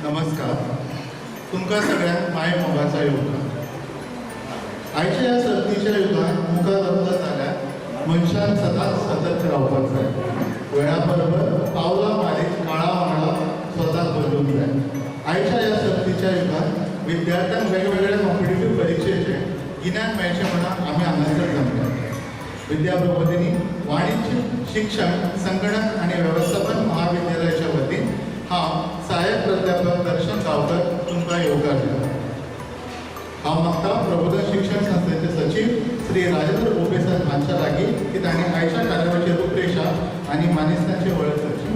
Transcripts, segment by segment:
नमस्कार. तुमकां सगळ्यांक माय मोगाचा योगा. आयच्या ह्या सर्तीच्या युगात मुखार वचत जाल्यार मनशान सदांच सतत रावपाक जाय. वेळा बरोबर पावलां मारीत काळा वांगडा स्वताक बदलूंक जाय. आयच्या ह्या सर्तीच्या युगात विद्यार्थ्यांक वेगवेगळ्या कॉम्पिटिटीव परीक्षेचे गिन्यान मेळचें म्हणून आमी हांगासर जमले. विद्या प्रबोधिनी वाणिज्य शिक्षण संगणक आणि व्यवस्थापन महाविद्यालयाच्या वतीन हांव सहाय्यक प्राध्यापक दर्शन गांवकर तुमकां येवकार दिता. हांव मागता प्रबोधन शिक्षण संस्थेचे सचिव श्री राजेंद्र बोबे सर हांच्या लागीं की तांणी आयच्या कार्यावळीची रूपरेषा आनी मानेस्तांची वळख करची.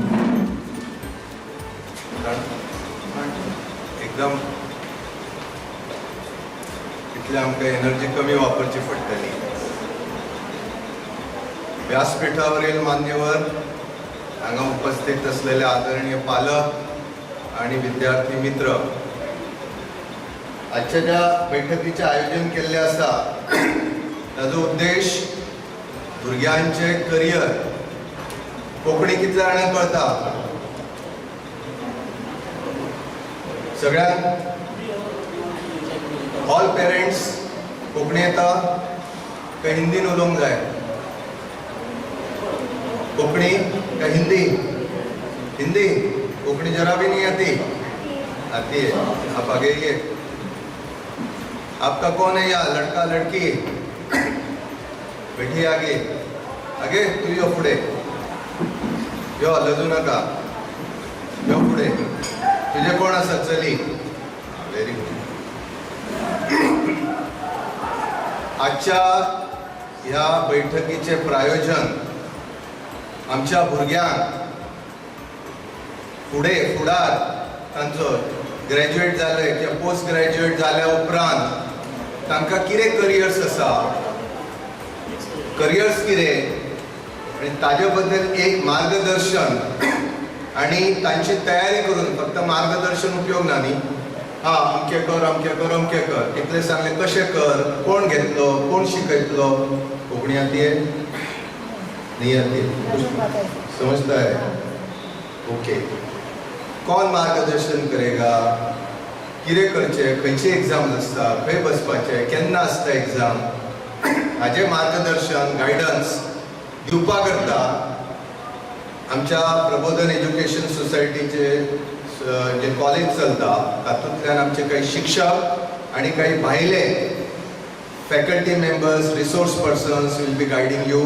एकदम इतले आमकां एनर्जी कमी वापरची पडटली. व्यासपीठावरील मान्यवर, हांगा उपस्थित असलेले आदरणीय पालक आणि विद्यार्थी मित्र, आजच्या ज्या बैठकीचे आयोजन केल्ले आसा ताजो उद्देश भुरग्यांचे करियर कोंकणी कितले जाणांक कळटा? सगळ्यांक ऑल पेरेंट्स कोंकणी येता काय हिंदीन उलोवंक जाय? कोंकणी क्या हिंदी? हिंदी. कोंकणी जरा भी नहीं आती है. आप आगे ये. आपका कौन है या लड़का लड़की? बैठी आगे. आगे तू यो पुढे यो, लजू नका. यो पुढे. तुझे कोण आसा? चली. Very good. आजच्या ह्या बैठकीचे प्रायोजन आमच्या भुरग्यांक फुडार तांचो ग्रॅज्युएट जाले किंवा पोस्ट ग्रॅज्युएट जाल्या उपरांत तांकां कितें करियर्स आसा, करियर्स कितें आनी ताजे बद्दल एक मार्गदर्शन आनी तांची तयारी करून, फक्त मार्गदर्शन उपयोग ना न्ही. अमकें कर अमकें कर अमकें कर, इतलें सांगलें कशें कर, कोण घेतलो, कोण शिकयतलो, कोंकणी आती नहीं आती? समझता है? ओके. कौन मार्गदर्शन करेगा? कितें करचें, खंयची एग्जाम आसता, खंय बसपाचें, केन्ना आसता एग्जाम, हाजें मार्गदर्शन गायडन्स दिवपा करता आमच्या प्रबोधन एज्युकेशन सोसायटीचे जे कॉलेज चलता तातूंतल्यान आमचे काही शिक्षक आणि काही भायले faculty members, resource persons will be guiding you.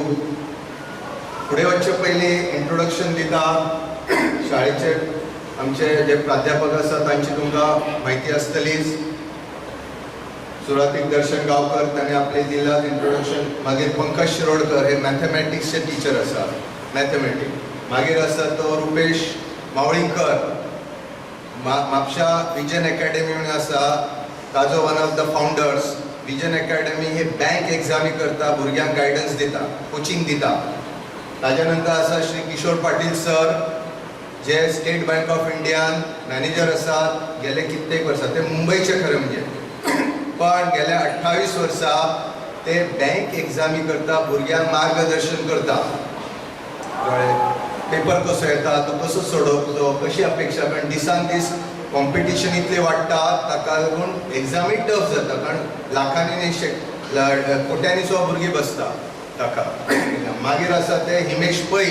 फुडें वचचे पयलीं इंट्रोडक्शन दिता. शाळेचे आमचे जे प्राध्यापक आसा तांची तुमकां म्हायती आसतलीच. सुरवातीक दर्शन गांवकर ताणें आपलें दिलां इंट्रोडक्शन. मागीर पंकज शिरोडकर हे मॅथमॅटिक्सचे टिचर आसा, मॅथमॅटिक्स. मागीर आसा तो रुपेश मावळीकर, म्हापशा विजन अकॅडमी म्हणून आसा, ताजो one of the founders. Vision academy हे बँक एग्जामी करता, भुरग्यांक गायडन्स दिता, कोचिंग दिता. ताज्या नंतर आसा श्री किशोर पाटील सर, जे state Bank of Indian manager आसात गेले कित्येक वर्सां. ते मुंबयचे खरें म्हणजे, पण गेल्या 28 वर्सां ते बँक एग्जामी करता, भुरग्यांक मार्गदर्शन करता. पेपर कसो येता, तो कसो सोडोवचो, कशी अपेक्षा, कारण दिसान दीस कॉम्पिटिशन इतलें वाडटा, ताका लागून एग्जामी टफ जाता. कारण लाखांनी कोट्यांनी सुद्दां भुरगीं बसता ताका. मागीर आसा ते Himesh Pai.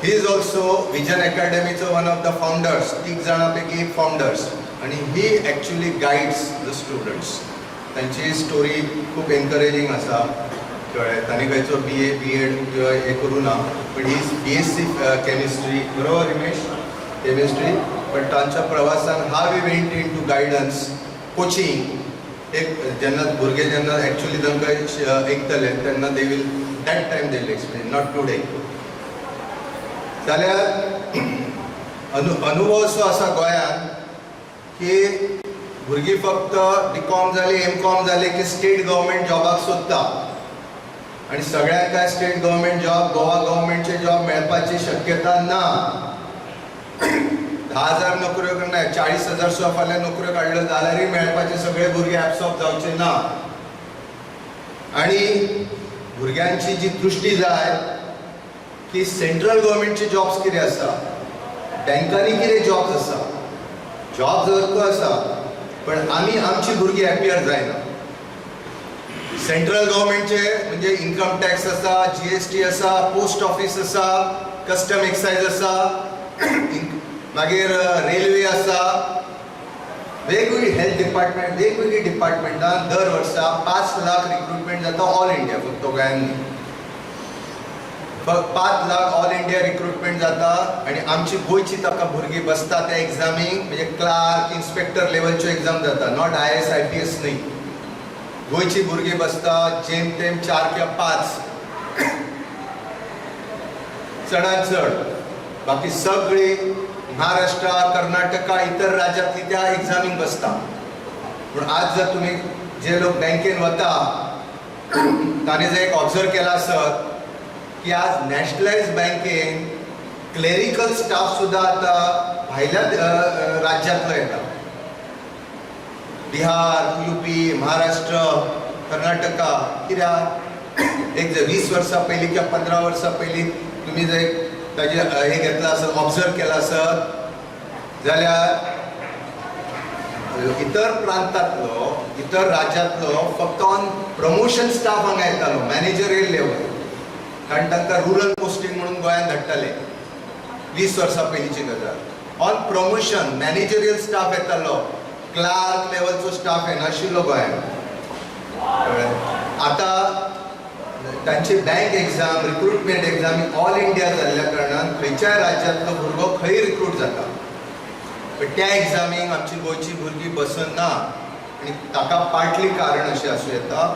He is also Vision अकॅडमीचो वन ऑफ द फाउंडर्स, 3 जाणां पैकी एक फाउंडर्स. आणि he actually guides the students. तांची स्टोरी खूप एनकरेजिंग आसा. कळ्ळें? तांणी खंयचो BA BEd किंवा हे करूं ना, पण ही BSc केमिस्ट्री, बरोबर हिमेश? केमिस्ट्री. पण तांच्या प्रवासान how we went into guidance, coaching. एक जेन्ना भुरगे जेन्ना एक्चुअली तांकां ऐकतले तेन्ना they will that time they will explain, not today. जाल्यार अनुभव असो आसा गोंयांत की भुरगीं फक्त BCom जाली, MCom जाली की स्टेट गव्हर्मेंट जॉबाक सोदता. आणि सगळ्यांक काय स्टेट गव्हर्मेंट जॉब, गोवा गव्हर्मेंटचे जॉब मेळपाची शक्यता ना. 10,000 नोकऱ्यो करना, 40,000 सुद्दां फाल्यां नोकऱ्यो काडल्यो जाल्यारय मेळपाचे सगळे भुरगे ॲब्सॉर्ब जावचे ना. आणि भुरग्यांची जी दृष्टी जाय की सेंट्रल गव्हर्मेंटचे जॉब्स कितें आसा, बँकांनी कितें जॉब्स आसा, जॉब जर आसा पण आमी आमची भुरगीं हॅपियर जायना. सेंट्रल गव्हर्मेंटचे म्हणजे इन्कम टॅक्स आसा, GST आसा, पोस्ट ऑफिस आसा, कस्टम एक्सायज आसा, मागीर रेल्वे आसा, वेगवेगळी हेल्थ डिपार्टमेंट, वेगवेगळी डिपार्टमेंटान दर वर्सा 5 लाख रिक्रुटमेंट जाता ऑल इंडिया, फक्त गोंयांत न्ही. 5 लाख ऑल इंडिया रिक्रुटमेंट जाता आनी आमची गोंयची ताका भुरगीं बसता त्या एग्जामीक, म्हणजे क्लार्क, इन्स्पेक्टर लेवलच्यो एग्जाम जाता, नॉट IAS IPS न्ही. गोंयची भुरगीं बसता जेम तेम 4 किंवा 5 चडांत चड. बाकी सगळी महाराष्ट्र, कर्नाटका, इतर राज्यांतली त्या एग्जामीक बसता. पूण आज जर तुमी जे लोक बँकेन वता तांणी जर एक ऑब्जर्व केला आसत की आज नॅशनलायज बँकेन क्लेरिकल स्टाफ सुद्धा आता भायल्या राज्यांतलो येता. बिहार, UP, महाराष्ट्र, कर्नाटका. कित्याक एक जर 20 वर्सां पयलीं किंवा 15 वर्सां पयलीं तुमी जर ताजे हे घेतला आसत, ऑब्जर्व केला आसत जाल्यार इतर प्रांतांतलो, इतर राज्यांतलो फक्त ऑन प्रमोशन स्टाफ हांगा येतालो, मॅनेजरियल लेवल. कारण तांकां रुरल पोस्टींग म्हणून गोंयांत धाडटाले. 20 वर्सां पयलींची गजाल. ऑन प्रमोशन मॅनेजरियल स्टाफ येतालो, क्लार्क लेवलचो स्टाफ येनाशिल्लो गोंयांत. आतां तांची bank exam, recruitment exam all India जाल्ल्या कारणान खंयच्याय राज्यांतलो भुरगो खंय रिक्रूट जाता. पण त्या एग्जामीक आमची गोंयची भुरगीं बसना आनी ताका पार्टली कारण अशें आसूं येता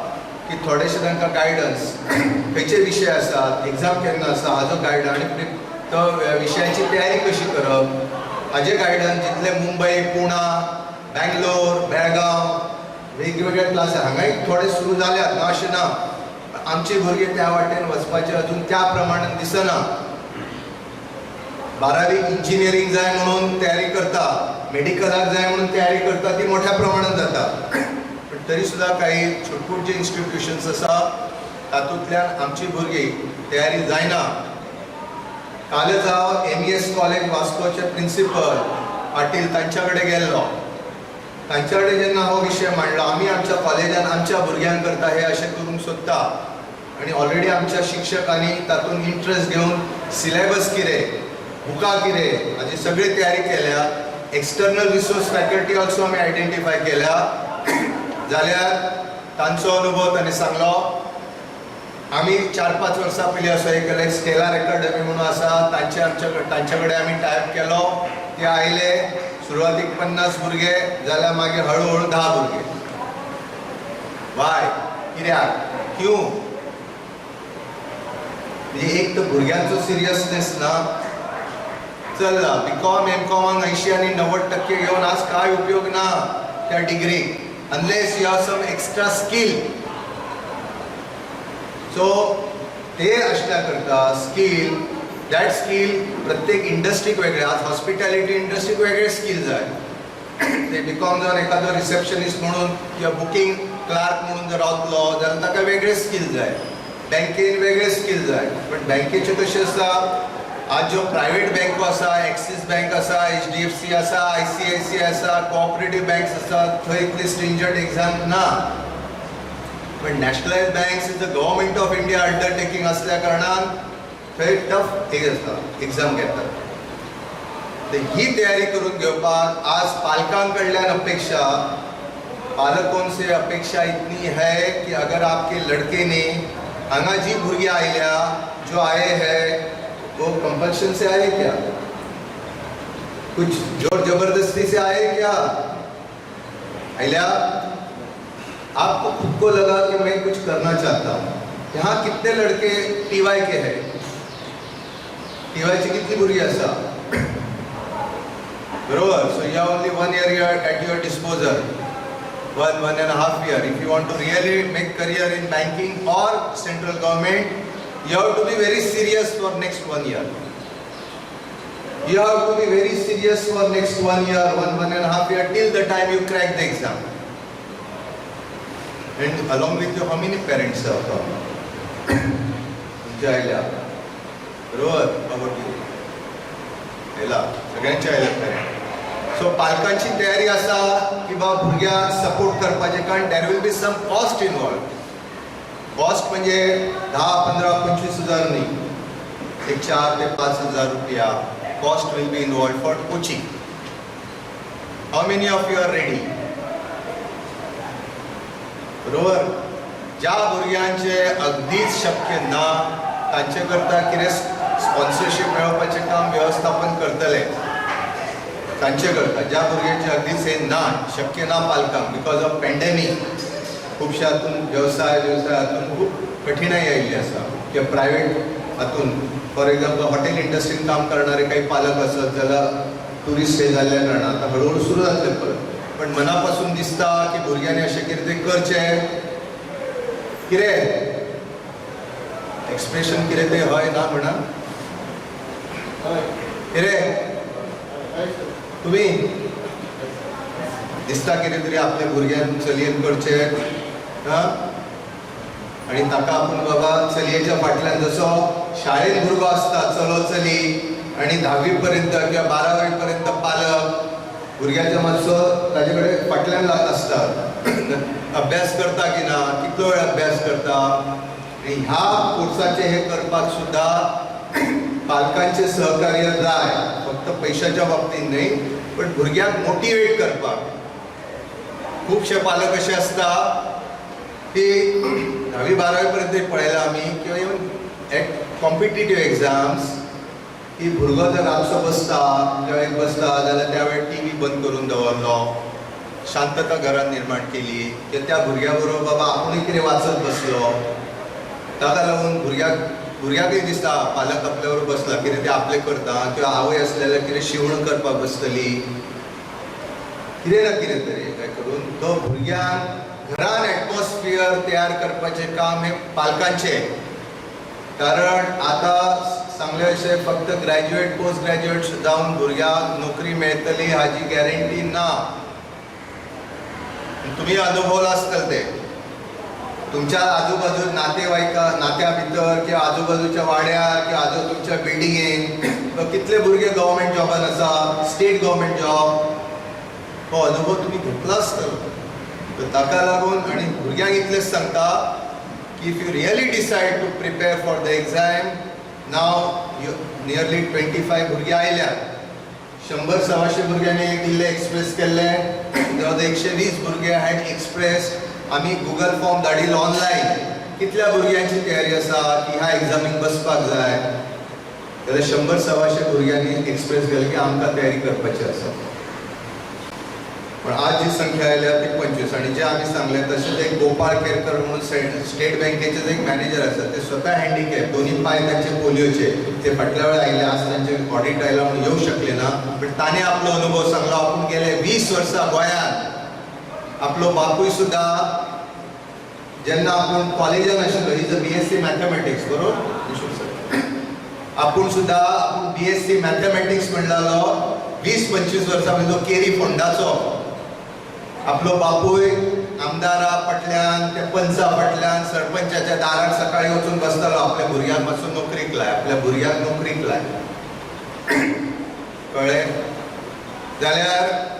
की थोडेशे तांकां गायडन्स, खंयचे विशय आसात, एग्जाम केन्ना आसा हाजो गायडन्स आनी तो विशयाची तयारी कशी करप हाजे गायडन्स जितले मुंबय, पुणा, बँगलोर, बेळगांव वेगवेगळे क्लास हांगाय थोडे सुरू जाल्यात, ना अशें ना. आमची भुरगीं त्या वाटेन वचपाचें अजून त्या प्रमाणान दिसना. 12वी इंजिनियरींग जाय म्हणून तयारी करता, मेडिकलाक जाय म्हणून तयारी करता, ती मोठ्या प्रमाणात जाता. पण तरी सुद्धा काही छोटपूट जे इन्स्टिट्यूशन्स आसा तातूंतल्यान आमची भुरगीं तयारी जायना. कालच हांव MES कॉलेज वास्कोचे प्रिंसिपल पाटील तांच्या कडेन गेल्लो. तांच्या कडेन जेन्ना हो विशय मांडलो, आमी आमच्या कॉलेजान आमच्या भुरग्यांक करता हे अशें करूंक सोदता आनी ऑलरेडी आमच्या शिक्षकांनी तातूंत इंट्रस्ट घेवन सिलेबस कितें, बुकां कितें हाची सगळी तयारी केल्या. एक्सटर्नल रिसोर्स फॅकल्टी ऑल्सो आमी आयडेंटिफाय केल्या. जाल्यार तांचो अनुभव तांणी सांगलो. आमी 4-5 वर्सां पयलीं असो एक स्टेलार अकॅडमी म्हणून आसा, तांच्या कडेन आमी टायप केलो. ते आयले, सुरवातीक 50 भुरगे, जाल्यार मागीर हळू 10 भुरगे. वाय कित्याक? क्यों? म्हणजे एक तर भुरग्यांचो सिरियसनेस ना. चल्ला BCom MCOमाक 80 आनी 90% घेवन आज काय उपयोग ना त्या डिग्रीक, unless you have some extra skill. So ते असल्या करता स्कील, दॅट स्कील प्रत्येक इंडस्ट्रीक वेगळे. आज हॉस्पिटॅलिटी इंडस्ट्रीक वेगळे स्कील जाय. ते BCom जावन एखादो रिसेप्शनिस्ट म्हणून किंवा बुकींग क्लार्क म्हणून जर रावतलो जाल्यार ताका वेगळे स्कील जाय. बँकेन वेगळे स्कील जाय. पण बँकेचे कशें आसा, आज ज्यो प्रायवेट बँको आसा, एक्सीस बँक आसा, HDFC आसा, ICICI आसा, कोऑपरेटिव्ह बँक्स आसा, थंय इतली स्ट्रिंजंट एग्जाम ना. पण nationalised banks is the government of India undertaking असल्या कारणान थंय टफ एग्जाम घेतात. तर ही तयारी करून घेवपाक आज पालकांकडल्यान अपेक्षा, पालकों से अपेक्षा इतनी है कि अगर आपके लड़के ने हांगा जी भुरगीं आयल्या, जो आए हैं वो कंपल्शन से आए क्या, कुछ जोर जबरदस्ती से आए क्या? आइल्या, आपको खुद को लगा कि मैं कुछ करना चाहता हूँ. यहाँ कितने लड़के TY के हैं? TY ची कितली भुरगीं आसा? बरोबर. So you have only 1 year at your disposal, 1.5 year. If you want to really make career in banking or central government, you have to be very serious for next 1 year. You have to be very serious for next 1 year, 1.5 year, till the time you crack the exam. And along with you, how many parents are from? तुमच्या बरोबर, बाबा सगळ्यांच्या आयल्या parent. So पालकांची तयारी आसा की बाबा भुरग्यांक सपोर्ट करपाचें, कारण there will be some cost involve. Cost म्हणजे 10, 15, 25 हजार न्ही, एक 4 ते 5 हजार रुपया cost will be involve for coaching. How many of you are ready? बरोबर. ज्या भुरग्यांचे अगदीच शक्य ना तांचे करता कितें स्पॉन्सरशीप मेळोवपाचें काम वेवस्थापन करतले तांचे करता. ज्या भुरग्यांचे अगदीच हे ना, शक्य ना पालकांक बिकॉज ऑफ पॅन्डेमीक, खुबश्या हातून वेवसाय हातून खूब कठिनाई आयिल्ली आसा. किंवा प्रायवेट हातून फॉर एक्झाम्पल हॉटेल इंडस्ट्रीन काम करणारे काही पालक आसत जाल्यार टुरिस्ट हे जाल्ल्या कारणान आतां हळूहळू सुरू जातले परत. पण मनापासून दिसता की भुरग्यांनी अशें कितें तरी करचें. कितें एक्सप्रेशन कितें तें हय ना म्हणा. कितें तुमी दिसता कितें तरी आपल्या भुरग्यान चलयेन करचें. आनी ताका आपूण बाबा चलयेच्या फाटल्यान जसो शाळेंत भुरगो आसता चलो चली आनी 10वी पर्यंत किंवा 12वी पर्यंत पालक भुरग्याच्या मातसो ताजे कडेन फाटल्यान आसता, अभ्यास करता की ना, कितलो वेळ अभ्यास करता. आनी ह्या कोर्साचे हे करपाक सुद्धा पालकांचे सहकार्य जाय, फक्त पयशाच्या बाबतींत न्ही पण भुरग्यांक मोटिवेट करपाक. खुबशे पालक अशे आसता की 10वी 12वी पर्यंत पळयलां आमी किंवा इवन एट कॉम्पिटिटीव एग्जाम्स की भुरगो जर रातचो बसता जेवेळेक बसता जाल्यार त्या वेळेर टी व्ही बंद करून दवरलो, शांतता घरांत निर्माण केली की त्या भुरग्या बरोबर बाबा आपुणूय कितें वाचत बसलो. ताका लागून भुरग्याकय दिसता पालक आपल्या बरोबर बसला कितें तें आपलें करता, किंवा आवय आसली जाल्यार कितें शिवण करपाक बसतली, कितें ना कितें तरी काय करून तो भुरग्यांक घरान एटमॉस्फियर तयार करपाचें काम हे पालकांचें. कारण आतां सांगले अशें फक्त ग्रॅज्युएट पोस्ट ग्रॅज्युएट जावन भुरग्यांक नोकरी मेळटली हाची गॅरंटी ना. तुमी अनुभवला आसतले ते तुमच्या आजूबाजू नात्या भितर किंवा आजूबाजूच्या वाड्यार किंवा तुमच्या बिल्डिंगेन कितले भुरगे गव्हर्मेंट जॉबान आसा, स्टेट गव्हर्मेंट जॉब, हो अनुभव तुमी घेतलो आसतलो. ताका लागून आनी भुरग्यांक इतलेंच सांगता की if you really decide to prepare for the exam, now nearly 25 भुरगीं आयल्यात. 100-125 भुरग्यांनी दिल्ले एक्सप्रेस केल्ले, 120 भुरगे हॅड एक्सप्रेस. आमी गुगल फॉर्म धाडिल्लो ऑनलायन कितल्या भुरग्यांची तयारी आसा की ह्या एग्जामीक बसपाक जाय, जाल्यार 100-125 भुरग्यांनी एक्सप्रेस केले की आमकां तयारी करपाची आसा. पण आज जी संख्या आयल्या ती 25. आणि जे आमी सांगले तशेंच एक गोपाळ केरकर म्हणून स्टेट बँकेचे एक मॅनेजर आसा, ते स्वता हँडिकॅप, दोन्ही पाय तांचे पोलिओचे, ते फाटल्या वेळा आयले आज तांचे ऑडिट आयला म्हणून येवंक शकले ना. पण ताणें आपलो अनुभव सांगलो. आपूण गेले 20 वर्सां गोंयांत, आपलो बापूय सुद्धा जेन्ना आपूण कॉलेजान आशिल्लो, इज अ BSc मॅथमॅटिक्स, बरोबर, आपूण सुद्धा BSc मॅथमॅटिक्स म्हणटालो 20-25 वर्सां पयलीं केरी फोंडाचो. आपलो बापूय आमदारा फाटल्यान ते पंचा फाटल्यान सरपंचाच्या दारार सकाळी वचून बसतालो, आपल्या भुरग्यांक मातसो नोकरीक लाय, आपल्या भुरग्यांक नोकरीक लाय. कळ्ळें? जाल्यार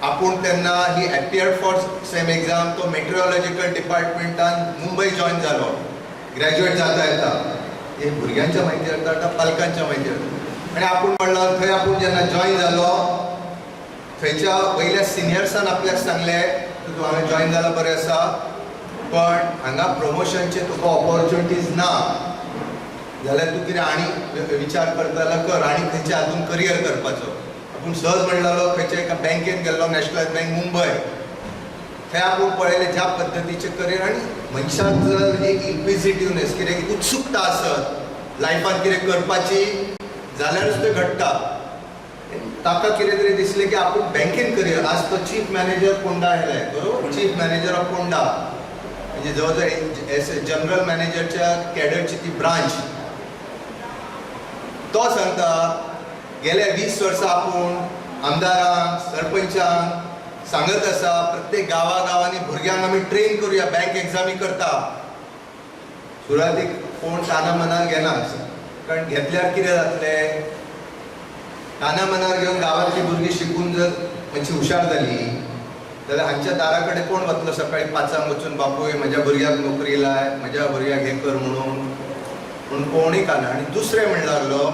आपूण तेन्ना ही एपियर्ड फॉर सेम एग्जाम तो मेट्रिओलॉजिकल डिपार्टमेंटान मुंबय जॉयन जालो. ग्रॅज्युएट जाता येता हे भुरग्यांच्या म्हायती येता, पालकांच्या म्हायती येता. आनी आपूण म्हणलो थंय आपूण जेन्ना जॉयन जालो थंयच्या वयल्या सिनियर्सान आपल्याक सांगले तूं हांगा जॉयन जाल्यार बरें आसा, पण हांगा प्रमोशनचे तुका ऑपॉर्च्युनिटीज ना, जाल्यार तूं कितें आनी विचार करता जाल्यार कर आनी खंयच्या हातून करियर करपाचो. आपूण सहज म्हणलेलो खंयच्या एका बँकेन गेल्लो, नॅशनल बँक मुंबय. थंय आपूण पळयलें ज्या पद्दतीचें करियर आनी मनशाक जर एक इन्क्विजिटिवनेस, कितें उत्सुकता आसत लायफान कितें करपाची जाल्यारूच तें घडटा. ताका कितें तरी दिसलें की आपूण बँकेन करियर. आज तो चीफ मॅनेजर पोंडा आयलाय, बरोबर, चीफ मॅनेजर ऑफ पोंडा, म्हणजे जवळजवळ जनरल मॅनेजरच्या कॅडरची ती ब्रांच. तो सांगता गेल्या 20 वर्सां आपूण आमदारांक सरपंचांक सांगत आसा प्रत्येक गांवांनी भुरग्यांक आमी ट्रेन करूया, बँक एग्जामी करता. सुरवातीक कोण ताना मनार घेना, कारण घेतल्यार कितें जातलें, ताना मनार घेवन गांवांतली भुरगीं शिकून जर मातशी हुशार जाली जाल्यार हांच्या दारा कडेन कोण वतलो सकाळी 5 वचून बापूय म्हज्या भुरग्याक नोकरी लाय, म्हज्या भुरग्याक हे कर म्हणून कोणूय काना. आनी दुसरें म्हणू लागलो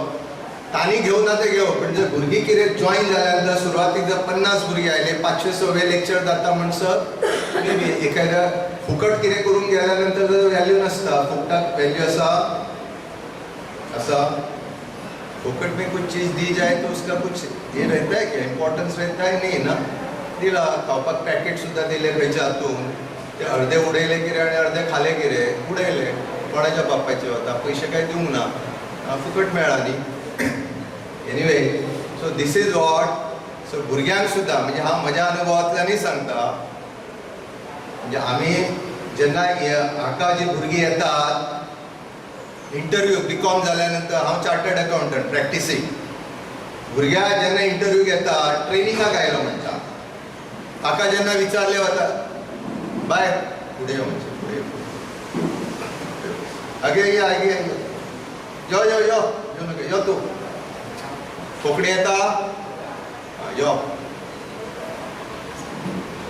तांणी घेवं ना ते घेव, पण जर भुरगीं कितें जॉयन जाल्यार सुरवातीक जर 50 भुरगीं आयले 500-600 लेक्चर जाता म्हणसर एखाद्या फुकट कितें करून गेल्या नंतर जर व्हॅल्यू नासता. फुकटाक व्हॅल्यू आसा फुकट में कुछ चीज दी जाए तो उसका कुछ ये रहता है क्या, इम्पोर्टेंस रहता है नहीं ना. दिला खावपाक पॅकेट सुद्दां दिले खंयच्या हातून, ते अर्धे उडयले कितें आनी अर्धे खाले कितें, उडयले. कोणाच्या बापाचे वता, पयशे काय दिवंक ना, फुकट मेळ्ळा न्ही. Anyway so this is what. So भुरग्यांक सुद्दां म्हणजे हांव म्हज्या अनुभवांतल्यानय सांगता, म्हणजे आमी जेन्ना हाका जी भुरगीं येतात इंटरव्यू बीकॉम जाल्या नंतर, हांव चार्टर्ड अकाउंटंट प्रॅक्टिसींग, भुरग्या जेन्ना इंटरव्यू घेता ट्रेनिंगाक आयलो म्हणटा, हाका जेन्ना विचारले वता बाय फुडें यो म्हणजे फुडें आगे आगे यो यो यो यो नका यो तूं कोंकणी येता यो.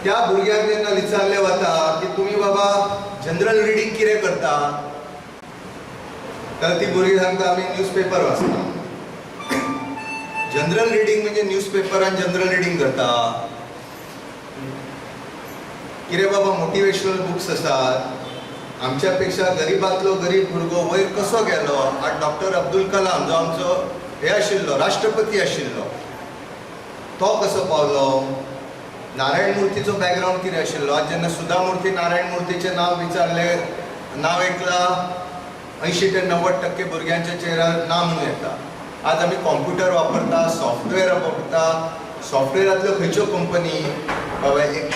त्या भुरग्याक जेन्ना विचारले वता की तुमी बाबा जनरल रिडींग कितें करता, तर ती भुरगीं सांगता आमी न्यूजपेपर वाचता. जनरल रिडींग म्हणजे न्यूजपेपरान जनरल रिडींग करता. कितें बाबा मोटिवेशनल बुक्स आसात. आमच्या पेक्षा गरीबांतलो गरीब भुरगो वयर कसो गेलो. आज डॉक्टर अब्दुल कलाम जो आमचो हे आशिल्लो राष्ट्रपती आशिल्लो, तो कसो पावलो. नारायण मुर्तीचो बॅकग्राऊंड कितें आशिल्लो. आज जेन्ना सुधा मुर्ती नारायण मुर्तीचें नांव विचारले, नांव आयकलां 80 ते 90% भुरग्यांच्या चेहऱ्यार ना म्हणून येता. आज आमी कॉम्प्युटर वापरता, सॉफ्टवेअर वापरता. सॉफ्टवेअरांतल्यो खंयच्यो कंपनी बाबा एक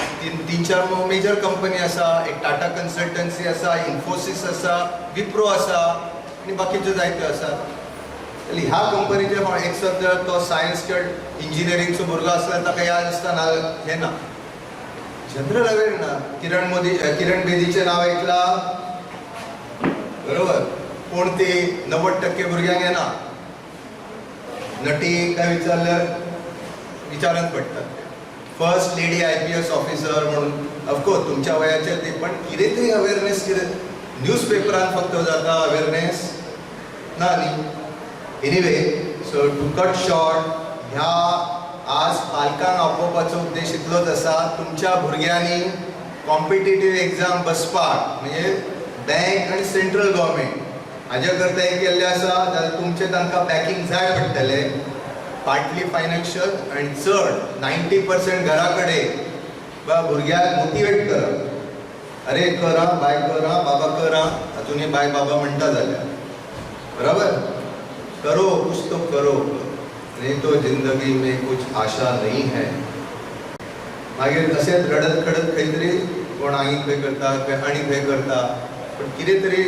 3-4 मेजर कंपनी आसा. एक टाटा कन्सल्टन्सी आसा, इन्फोसिस आसा, विप्रो आसा आनी बाकीच्यो जायत्यो आसात. ह्या कंपनीचे एक जर तो सायन्स किंवा इंजिनियरिंगचो भुरगो आसल्यार ताका याद आसता ना हें ना. जनरल अवेर ना. किरण बेदीचें नांव आयकलां बरोबर, पूण ती 90% भुरग्यांक येना. नटी काय विचारल्यार विचारत पडटात. फर्स्ट लेडी IPS ऑफिसर म्हणून ऑफकोर्स तुमच्या वयाचेर ती, पण कितें तरी अवेरनेस कितें न्यूजपेपरान फक्त जाता अवेरनेस ना न्ही. Anyway so to cut short, ह्या आज पालकांक आपोवपाचो उद्देश इतलोच आसा, तुमच्या भुरग्यांनी कॉम्पिटिटीव एग्जाम बसपाक म्हणजे बँक आनी सेंट्रल गव्हर्मेंट हाजे करता हे केल्ले आसा जाल्यार तुमचें तांकां बॅकींग जाय पडटलें. पार्टली फायनान्शियल आनी चड 90% घरा कडेन भुरग्याक मोटिवेट करप. अरे करा बाय करा बाबा करा, अजूनही बाय बाबा म्हणटा जाल्यार बरोबर. करो कुछ तो करो, नहीं तो जिंदगी में कुछ आशा नहीं है. मागीर तशेंच रडत खडत खंय तरी कोण आनी खंय करता आनी खंय करता, पण कितें तरी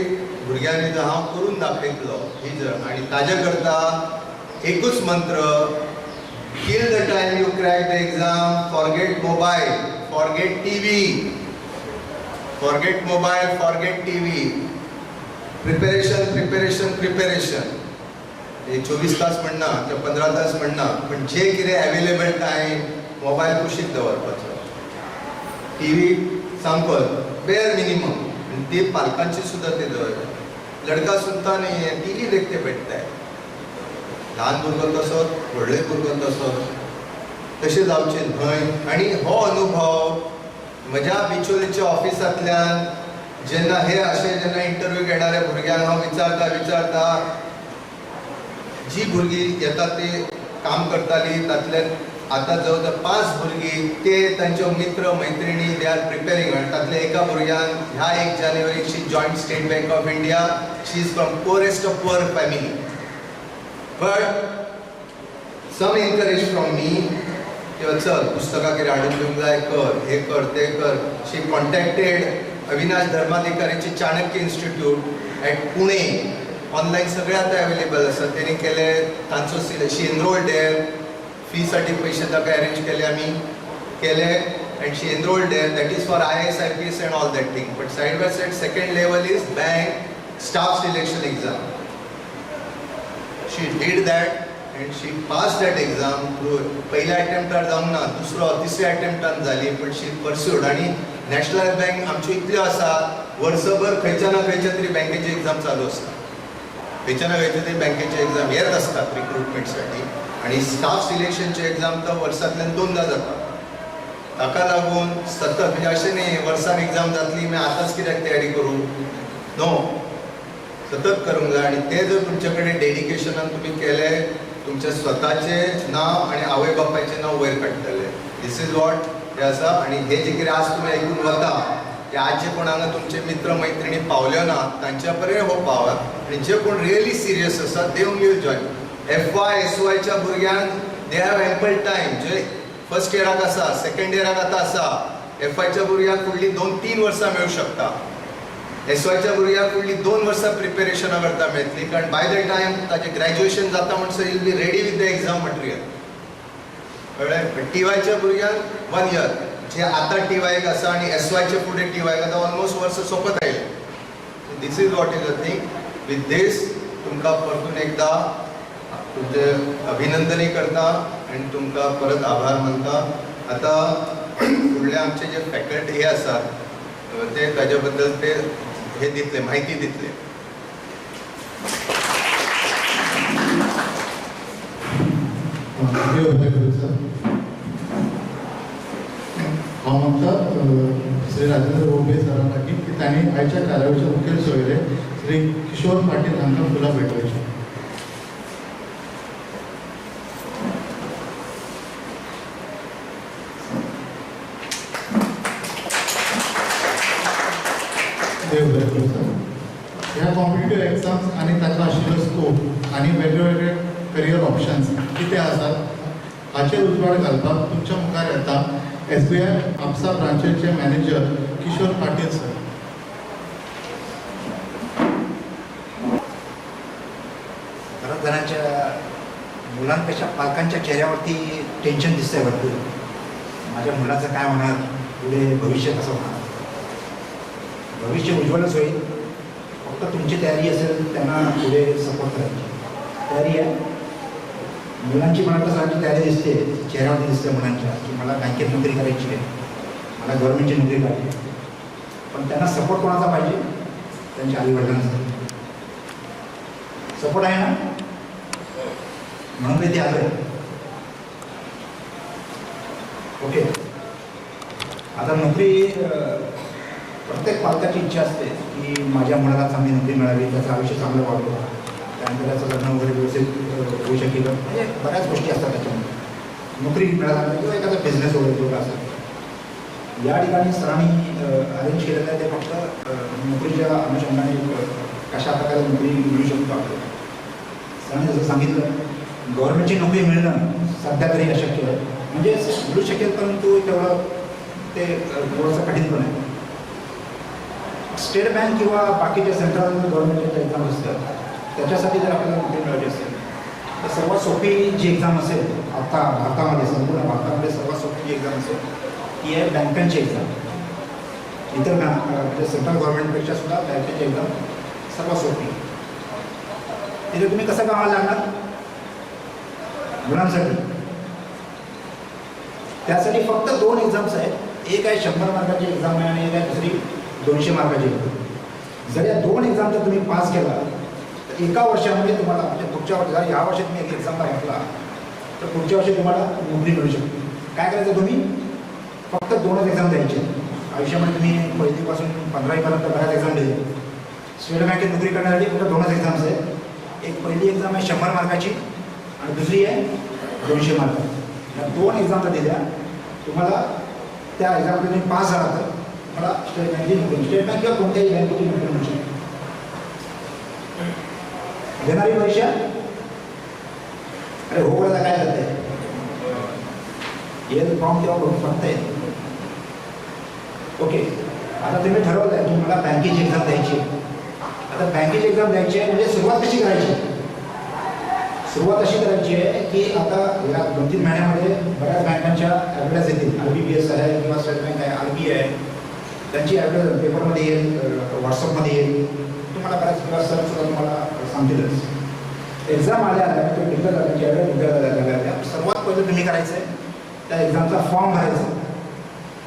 भुरग्यांनी जर हांव करून दाखयतलो ही जर, आनी ताजे करता एकूच मंत्र, kill the time you crack the exam, forget mobile, forget TV, forget mobile, forget TV. Preparation preparation preparation. 24 तास म्हणना किंवा 15 तास म्हणना, पण जे कितें अवेलेबल टायम मोबायल कुशीक दवरपाचो. टीव्ही सामको बेर मिनिमम. ती पालकांची सुद्धा ते दवर. लडका सुद्धा नाही टीव्ही देखते भेटताय. ल्हान भुरगो तसोच व्हडले भुरगो तसोच तशें जावचें न्हय. आनी हो अनुभव म्हज्या बिचोलीच्या ऑफिसांतल्यान जेन्ना हे अशें जेन्ना इंटरव्यू घेणाऱ्या भुरग्यांक हांव विचारता जी भुरगीं येतात ती काम करतालीं, तातल्यान आतां जवळ जवळ 5 भुरगीं ते तांच्यो मित्र मैत्रिणी दे आर प्रिपेरिंग. आनी तातल्या एका भुरग्यान ह्या 1 जानेवारीक she joined State Bank of India. She is from poorest of poor family. But some encourage from me किंवा चल पुस्तकां कितें हाडून दिवंक जाय, कर हे कर ते कर. शी कॉन्टॅक्टेड अविनाश धर्माधिकारीची Chanakya Institute at Pune. Online सगळे आता अवेलेबल आसा. तेणी केले तांचो शी एनरोल्ड देर. फी साठी पैसे ताका अरेंज केले आमी केले and she enrolled there. That is for IAS IPS and all that thing. But side by side second level is bank staff selection exam. She did that and she pass that exam through पहिल्या अटेम्प्टार जावंक ना, दुसरो तिसऱ्या अटेम्प्टान जाली, but she pursued. आणि national bank आमच्यो इतल्यो आसा, वर्सभर खंयच्या ना खंयच्या तरी बँकेची एक्झाम चालू आसता, खंयच्या ना खंयच्या तरी बँकेची एक्झाम येत असतात रिक्रुटमेंटसाठी. आणि स्टाफ सिलेक्शनची एक्झाम तर वर्सांतल्यान 2दा जाता. ताका लागून सतत म्हणजे अशें न्ही वर्सान एक्झाम जातली मागीर आतांच कित्याक तयारी करूं, नो, सतत करूंक जाय. आणि ते जर तुमचे कडेन डेडिकेशनान तुमी केलें, तुमचे स्वताचें नांव आनी आवय बापायचें नांव वयर काडटले. दीस इज वॉट हे आसा. आणि हे जे कितें आज तुमी आयकून वता ते आज जे कोण हांगा तुमचे मित्र मैत्रिणी पावल्यो ना तांच्या पर्यंत हो पावात. आणि जे कोण रियली सिरियस आसा they only will join. FY SYच्या भुरग्यांक दे हॅव एम्पल टायम. जे फर्स्ट इयराक आसा, सेकंड इयराक आतां आसा, FYच्या भुरग्यांक फुडलीं 2-3 वर्सां मेळूं शकता. SYच्या भुरग्यांक फुडलीं 2 वर्सां प्रिपेरेशना करता मेळटली, कारण बाय द टायम ताजें ग्रॅज्युएशन जाता म्हणसर will be ready with the exam material. कळ्ळें. TYच्या भुरग्यांक 1 इयर, जे आतां TYक आसा आनी SYचे फुडें TYक आतां ऑलमोस्ट वर्स सोंपत आयले. This is what is the thing. With this तुमकां परतून एकदा तुमचे अभिनंदनय करता आनी तुमकां परत आभार मानता. आतां फुडले आमचे जे फॅकल्टी हे आसात ते ताजे बद्दल ते हे दितले, म्हायती दितले. देव बरें करूं सर. हांव मागता श्री राजेंद्र बोबडे सरां लागीं की तांणी आयच्या कार्यावळीचे मुखेल सोयरे श्री किशोर पाटील हांकां फुलां भेटोवचीं. देव बरें करूं सर. ह्या कॉम्पिटिटिव्ह एग्जाम्स आनी ताका आशिल्लो स्कोप आनी वेगवेगळे करियर ऑप्शन्स कितें आसात हाचेर उजवाड घालपाक तुमच्या मुखार येता SBI म्हापसा ब्रांचेचे मॅनेजर किशोर पाटील सर. बऱ्याच जणांच्या मुलांपेक्षा पालकांच्या चेहऱ्यावरती टेन्शन दिसतंय भरपूर. माझ्या मुलाचं काय होणार, पुढे भविष्य कसं होणार. भविष्य उज्ज्वलच होईल, फक्त तुमची तयारी असेल त्यांना पुढे सपोर्ट करायची तयारी आहे. मुलांची मनात सगळ्यांची तयारी दिसते, चेहऱ्यावरती दिसते मुलांच्या, की मला बँकेत नोकरी करायची आहे, मला गव्हर्नमेंटची नोकरी करायची आहे. पण त्यांना सपोर्ट कोणाचा पाहिजे, त्यांच्या आईवडिलांचा सपोर्ट आहे ना, म्हणून मी ते आलो आहे. ओके. आता नोकरी प्रत्येक पालकाची इच्छा असते की माझ्या मुलाला चांगली नोकरी मिळावी, त्याचं आयुष्य चांगलं वाढवं, त्यानंतर त्याचं लग्न वगैरे व्यवस्थित होऊ शकेल. म्हणजे बऱ्याच गोष्टी असतात त्याच्यामध्ये. नोकरी मिळाला किंवा एखादा बिझनेस वगैरे जो असेल. या ठिकाणी सरांनी अरेंज केलेलं आहे ते फक्त नोकरीच्या अनुषंगाने कशा प्रकारे नोकरी मिळू शकतो आपल्याला. सरांनी जसं सांगितलं गव्हर्नमेंटची नोकरी मिळणं सध्या तरी अशक्य आहे, म्हणजे मिळू शकेल परंतु तेवढं ते थोडंसं कठीण पण आहे. स्टेट बँक किंवा बाकीच्या सेंट्रल गव्हर्नमेंटच्या एक्झाम असतात त्याच्यासाठी जर आपल्याला नोकरी मिळाली असेल तर सर्वात सोपी जी एक्झाम असेल आता भारतामध्ये, संपूर्ण भारतामध्ये सर्वात सोपी जी एक्झाम असेल ती आहे बँकांची एक्झाम. इतर म्हणजे सेंट्रल गव्हर्नमेंटपेक्षा सुद्धा बँकेची एक्झाम सर्वात सोपी. तिथे तुम्ही कसं कामाला लागणार मुलांसाठी, त्यासाठी फक्त 2 एक्झाम्स आहेत. एक आहे 100 मार्काची एक्झाम आहे आणि एक आहे दुसरी 200 मार्काची एक्झाम. जर या 2 एक्झाम जर तुम्ही पास केला तर एका वर्षामध्ये तुम्हाला, म्हणजे पुढच्या वर्षी जर या वर्षी तुम्ही एक एक्झामला घेतला तर पुढच्या वर्षी तुम्हाला नोकरी मिळू शकते. काय करायचं, तुम्ही फक्त 2च एक्झाम द्यायचे आयुष्यामध्ये. तुम्ही पहिलीपासून 15वीपर्यंत बऱ्याच एक्झाम दिले. स्टेट बँकेत नोकरी करण्यासाठी फक्त 2च एक्झाम्स आहेत. एक पहिली एक्झाम आहे 100 मार्काची आणि दुसरी आहे 200 मार्काची. या 2 एक्झाम दिल्या तुम्हाला त्या एक्झाममध्ये तुम्ही पास झाला तर तुम्हाला स्टेट बँकेची नोकरी, स्टेट बँक किंवा कोणत्याही बँकेची नोकरी मिळू शकते. देणारी परीक्षा अरे हो बरं काय करते येईल फॉर्म तेव्हा बघून बघता येईल. ओके. आता तुम्ही ठरवलं आहे की मला बँकेची एक्झाम द्यायची. आता बँकेची एक्झाम द्यायची आहे म्हणजे सुरुवात कशी करायची. सुरुवात अशी करायची आहे की आता या 2-3 महिन्यामध्ये बऱ्याच बँकांच्या ॲडव्हर्टाईज येतील. RBPS आहे किंवा स्टेट बँक आहे, RBI आहे, त्यांची ॲडव्हर्टाईज पेपरमध्ये येईल, व्हॉट्सअपमध्ये येईल. तुम्हाला बऱ्याच किंवा सर सुद्धा तुम्हाला सांगतीलच. एक्झाम आल्या तो डिक्लेअर झाला ज्यावेळेला डिक्लेअर झाल्या सर्वात पहिलं तुम्ही करायचं आहे त्या एक्झामचा फॉर्म भरायचा.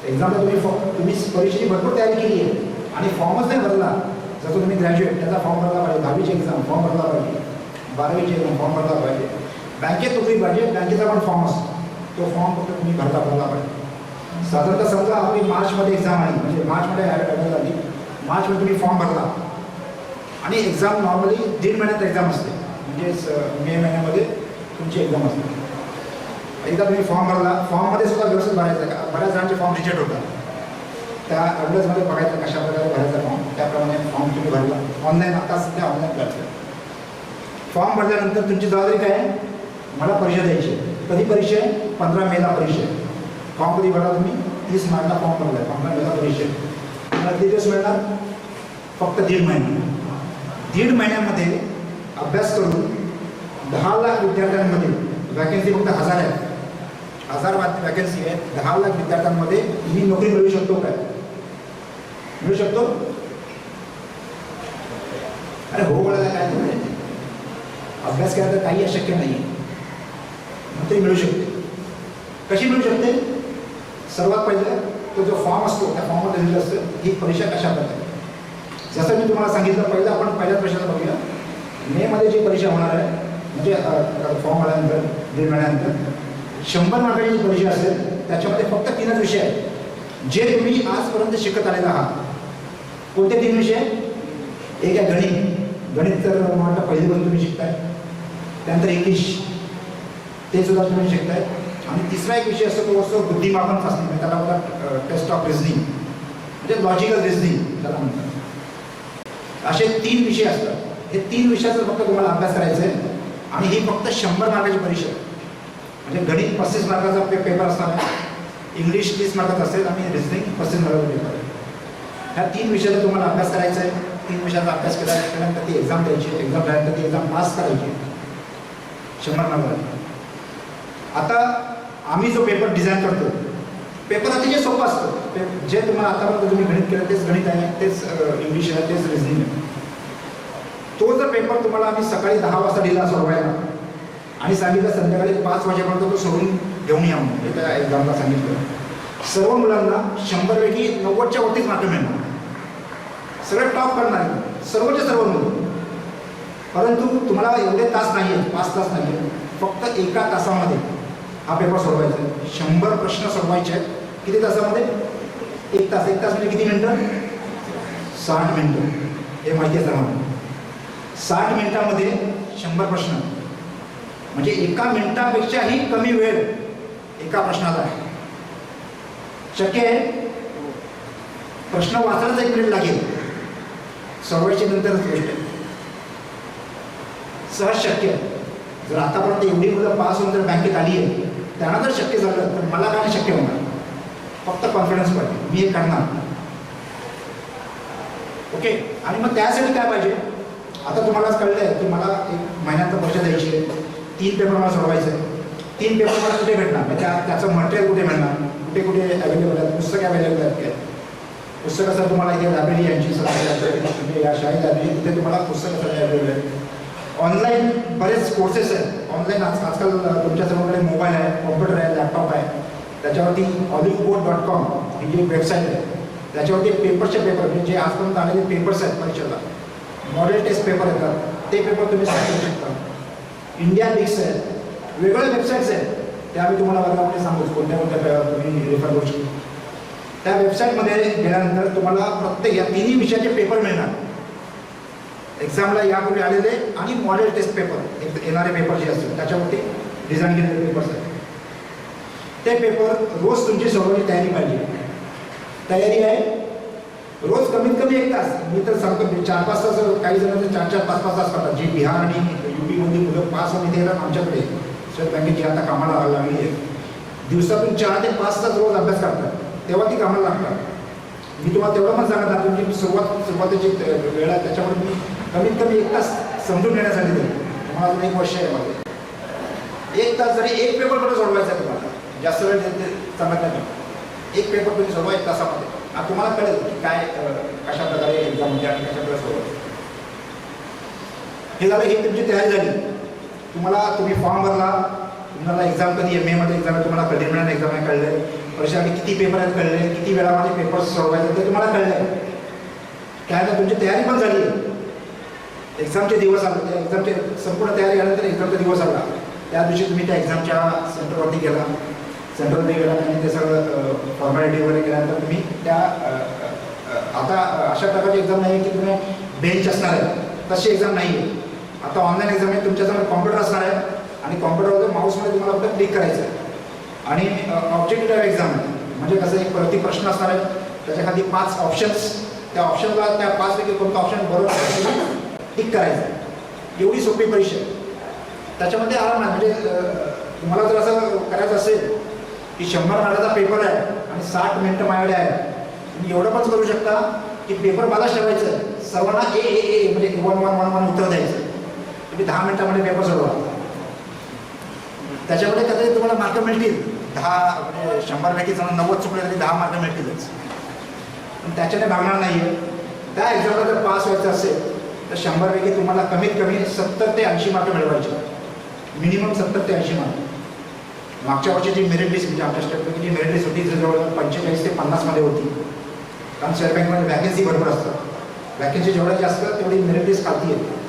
एक्झामला तुम्ही परीक्षेची भरपूर तयारी केली आहे आणि फॉर्मच नाही भरला. जसं तुम्ही ग्रॅज्युएट त्याचा फॉर्म भरला पाहिजे, 10वीची एक्झाम फॉर्म भरला पाहिजे, 12वीची एक्झाम फॉर्म भरला पाहिजे, बँकेत नोकरी पाहिजे बँकेचा पण फॉर्म असतो, तो फॉर्म फक्त तुम्ही भरला पाहिजे. साधारणतः समजा आपली मार्चमध्ये एक्झाम आली म्हणजे मार्चमध्ये ॲडमिट झाली, मार्चमध्ये तुम्ही फॉर्म भरला आणि एक्झाम नॉर्मली 1.5 महिन्यात एक्झाम असते म्हणजेच मे महिन्यामध्ये तुमची एक्झाम असते. एकदा तुम्ही फॉर्म भरला, फॉर्ममध्ये सुद्धा व्यवस्थित भरायचं आहे. बऱ्याच जणांचे फॉर्म रिजेक्ट होतात, त्या ॲडव्हर्समध्ये बघायचं कशा प्रकारे भरायचा फॉर्म, त्याप्रमाणे फॉर्म तुम्ही भरला. ऑनलाईन आता सध्या ऑनलाईन करतो. फॉर्म भरल्यानंतर तुमची जबाबदारी काय आहे, मला परीक्षा द्यायची. कधी परीक्षा आहे, 15 मेला परीक्षा आहे. फॉर्म कधी भरला तुम्ही, 30 मार्चला फॉर्म भरला आहे, 15 मेला परीक्षा आहे. मला किती दिवस मिळणार, फक्त 1.5 महिना. 1.5 महिन्यामध्ये अभ्यास करून 10 लाख विद्यार्थ्यांमध्ये वॅकन्सी फक्त 1000 आहेत, 1000 वॅकन्सी आहे. 10 लाख विद्यार्थ्यांमध्ये मी नोकरी मिळवू शकतो काय, मिळू शकतो? अरे हो बोलायला काय नाही, अभ्यास केला तर काही अशक्य नाही आहे, नोकरी मिळू शकते. कशी मिळू शकते? सर्वात पहिलं तो जो फॉर्म असतो त्या फॉर्ममध्ये लिहिलं असतं ही परीक्षा कशा प्रकारे. जसं मी तुम्हाला सांगितलं, पहिलं आपण पहिल्याच प्रश्नाला बघूया. मेमध्ये जी परीक्षा होणार आहे म्हणजे फॉर्म आल्यानंतर 1.5 महिन्यानंतर 100 मार्काची जी परीक्षा असेल त्याच्यामध्ये फक्त 3च विषय आहेत जे तुम्ही आजपर्यंत शिकत आलेला आहात. कोणते 3 विषय? एक आहे गणित, गणित तर मला वाटतं पहिलीपासून तुम्ही शिकताय. त्यानंतर इंग्लिश, ते सुद्धा तुम्ही शिकताय. आणि तिसरा एक विषय असतो तो असतो बुद्धिमापन चाचणी, म्हणजे त्याला म्हणतात टेस्ट ऑफ रिझनिंग, म्हणजे लॉजिकल रिझनिंग त्याला म्हणतात. असे 3 विषय असतात. हे 3 विषयाचा फक्त तुम्हाला अभ्यास करायचा आहे आणि ही फक्त 100 मार्काची परीक्षा आहे. म्हणजे गणित 35 मार्काचा पेपर असणार आहे, इंग्लिश 30 मार्काचा असेल आणि रिझनिंग 35 मार्काचा पेपर आहे. ह्या 3 विषयाचा तुम्हाला अभ्यास करायचा आहे. 3 विषयाचा अभ्यास केल्यानंतर ती एक्झाम द्यायची, एक्झाम झाल्यानंतर ती एक्झाम पास करायची 100 मार्काला. आता आम्ही जो पेपर डिझाईन करतो, पेपर अतिशय सोपं असतं. जे तुम्हाला आतापर्यंत तुम्ही गणित केलं तेच गणित आहे, तेच इंग्लिश आहे, तेच रिझनिंग आहे. तो जर पेपर तुम्हाला आम्ही सकाळी 10 वाजता दिला सोडवायला आणि सांगितलं संध्याकाळी 5 वाजेपर्यंत तो सोडून घेऊन या म्हणून, हे त्या एक्झामला सांगितलं, सर्व मुलांना 100 पैकी 90च्या वरतीच मार्क मिळणार, सगळे टॉप करणार सर्वच्या सर्व मुलं. परंतु तुम्हाला एवढे तास नाही आहेत, 5 तास नाही आहेत, फक्त एका तासामध्ये हा पेपर सोडवायचा आहे. 100 प्रश्न सोडवायचे आहेत. किती तासामध्ये? 1 तास. 1 तास म्हणजे किती मिनटं? 60 मिनटं. हे माहिती आहे सर्वांना. 60 मिनिटामध्ये 100 प्रश्न, म्हणजे एका मिनिटापेक्षाही कमी वेळ एका प्रश्नाला आहे. शक्य आहे? प्रश्न वाचायलाच 1 मिनिट लागेल, सोडवायची नंतरच गोष्ट आहे. सहज शक्य आहे. जर आतापर्यंत एवढी मुलं पास होऊन जर बँकेत आली आहे, त्यांना जर शक्य झालं तर मला काय शक्य होणार? फक्त कॉन्फिडन्स पाहिजे, मी हे करणार. ओके. आणि मग त्यासाठी काय पाहिजे? आता तुम्हालाच कळलं आहे की मला 1 महिन्यात परीक्षा द्यायची आहे, 3 पेपर मला सोडवायचे आहे. 3 पेपर मला कुठे भेटणार, म्हणजे त्याचं मटेरियल कुठे मिळणार, कुठे कुठे अवेलेबल आहेत, पुस्तकं अवेलेबल आहेत काय? पुस्तकं सर तुम्हाला इथे लायब्ररी यांची म्हणजे या शाळेत लायब्ररी, तिथे तुम्हाला पुस्तकं सगळे अवेलेबल आहेत. ऑनलाईन बरेच कोर्सेस आहेत. ऑनलाईन आजकाल तुमच्या सर्वकडे मोबाईल आहे, कॉम्प्युटर आहे, लॅपटॉप आहे. त्याच्यावरती olivecourt.com ही जी एक वेबसाईट आहे, त्याच्यावरती पेपरचे पेपर म्हणजे जे आजपर्यंत आलेले पेपर्स आहेत परीक्षेला, मॉडेल टेस्ट पेपर येतात, ते पेपर तुम्ही सॉल्व करू शकता. इंडिया लिक्स आहेत, वेगवेगळ्या वेबसाईट्स आहेत, त्या आम्ही तुम्हाला वर्गामध्ये सांगू कोणत्या कोणत्या तुम्ही रेफर करू शकता. त्या वेबसाईटमध्ये गेल्यानंतर तुम्हाला प्रत्येक या 3 विषयाचे पेपर मिळणार. एक्झामला यापूर्वी आलेले आणि मॉडेल टेस्ट पेपर येणारे पेपर जे असतील त्याच्यावरती डिझाईन केलेले पेपर्स आहेत. ते पेपर रोज तुमची सोडवण्याची तयारी पाहिजे. तयारी आहे रोज कमीत कमी 1 तास. मी तर सांगतो 4-5 तास, काही जण 4-4, 5-5 तास करतात. जी बिहार आणि UP मुलं पास होऊन इथे येतात आमच्याकडे स्टेट बँकेची आता कामाला लागली आहे, दिवसातून 4 ते 5 तास रोज अभ्यास करतात, तेव्हा ती कामाला लागतात. मी तुम्हाला तेवढं पण सांगत नाही, तुमची सुरुवातीची वेळ आहे त्याच्यामध्ये मी कमीत कमी 1 तास समजून घेण्यासाठी देतो. तुम्हाला अजून 1 वर्ष आहे माझं. 1 तास जरी 1 पेपर कुठे सोडवायचा आहे तुम्हाला, जास्त वेळ सांगत नाही. 1 पेपर तुम्ही सोडवा 1 तासामध्ये. आता तुम्हाला कळेल की काय कशा प्रकारे एक्झाम म्हणजे आणि कशा प्रकारे सोडवायचं. हे झालं, ही तुमची तयारी झाली. तुम्ही फॉर्म भरला, तुम्हाला एक्झाम कधी आहे, मेमध्ये एक्झाम आहे, तुम्हाला प्रिलिमिनरी एक्झाम आहे कळलं, परीक्षेसाठी किती पेपर आहेत कळले, किती वेळा माझे पेपर्स सोडवायचे ते तुम्हाला कळलं आहे. काय ना तुमची तयारी पण झाली आहे. एक्झामचे दिवस आले, त्या एक्झामचे संपूर्ण तयारी झाल्यानंतर एक्झामचा दिवस आला, त्या दिवशी तुम्ही त्या एक्झामच्या सेंटरवरती गेला, सेंटरवरती गेला आणि ते सगळं फॉर्मॅलिटी वगैरे केल्यानंतर तुम्ही त्या आता अशा प्रकारची एक्झाम नाही आहे की तुम्ही बेंच असणार आहे, तशी एक्झाम नाही आहे. आता ऑनलाईन एक्झाम आहे, तुमच्याजवळ कॉम्प्युटर असणार आहे आणि कॉम्प्युटरवर माऊसमध्ये तुम्हाला फक्त क्लिक करायचं आहे. आणि ऑब्जेक्टिव्ह एक्झाम आहे, म्हणजे कसं एक प्रति प्रश्न असणार आहे, त्याच्या खाली 5 ऑप्शन्स, त्या ऑप्शनला त्या 5 पैकी कोणता ऑप्शन बरोबर टिक करायचं. एवढी सोपी परीक्षा आहे. त्याच्यामध्ये आराम आहे. म्हणजे तुम्हाला जर असं करायचं असेल की 100 मार्काचा पेपर आहे आणि 60 मिनिटं माझ्याकडे आहे, तुम्ही एवढं पण करू शकता की पेपर मलाच ठेवायचं आहे, सर्वांना ए म्हणजे 1-1-1-1 उत्तर द्यायचं. तुम्ही 10 मिनिटामध्ये पेपर सोडवा. त्याच्यामध्ये कदाचित तुम्हाला मार्क मिळतील 10, म्हणजे 100 पैकी समजा 90 चुकले तरी 10 मार्क मिळतीलच. पण त्याच्याने भागणार नाही आहे. त्या एक्झामला जर पास व्हायचं असेल तर 100 पैकी तुम्हाला कमीत कमी 70 ते 80 मार्क मिळवायचे, मिनिमम 70 ते 80 मार्क. मागच्या वर्षीची मेरिट लिस्ट म्हणजे आमच्या स्टेटपैकी जी मेरिट लिस्ट होती जवळ 45 ते 50 मध्ये होती. कारण स्टेट बँकमध्ये वॅकन्सी भरपूर असतात. वॅकन्सी जेवढ्या जास्त तेवढी मेरिट लिस्ट खालती येते.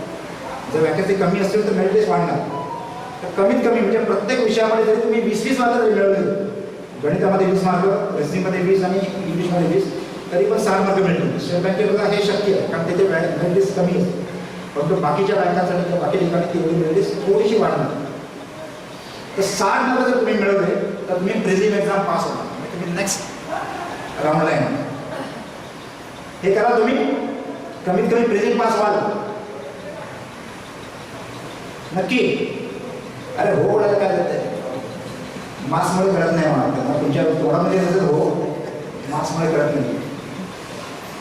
जर वॅकन्सी कमी असतील तर मेरिट लिस्ट वाढणार. तर कमीत कमी म्हणजे प्रत्येक विषयामध्ये जरी तुम्ही 20-20 मार्क जरी मिळवले, गणितामध्ये 20 मार्क, रेसनिंगमध्ये 20 आणि इंग्लिशमध्ये 20, तरी पण 60 मार्क मिळतील. स्टेट बँकेला हे शक्य आहे कारण तिथे मेरिट लिस्ट कमी आहे. परंतु बाकीच्या बँकांसाठी किंवा बाकी ठिकाणी तेवढी मेरिट लिस्ट थोडीशी वाढणार. तर 60 मार्क जर तुम्ही मिळवले तर तुम्ही प्रिलिम एक्झाम पास होणार, म्हणजे तुम्ही नेक्स्ट राऊंडला येणार. हे करा तुम्ही, कमीत कमी प्रिलिम पास व्हाल नक्की. अरे हो बोलायला काय जात आहे, मार्क्समुळे कळत नाही मला, तुमच्या तोडामध्ये हो मार्क्समुळे कळत नाही.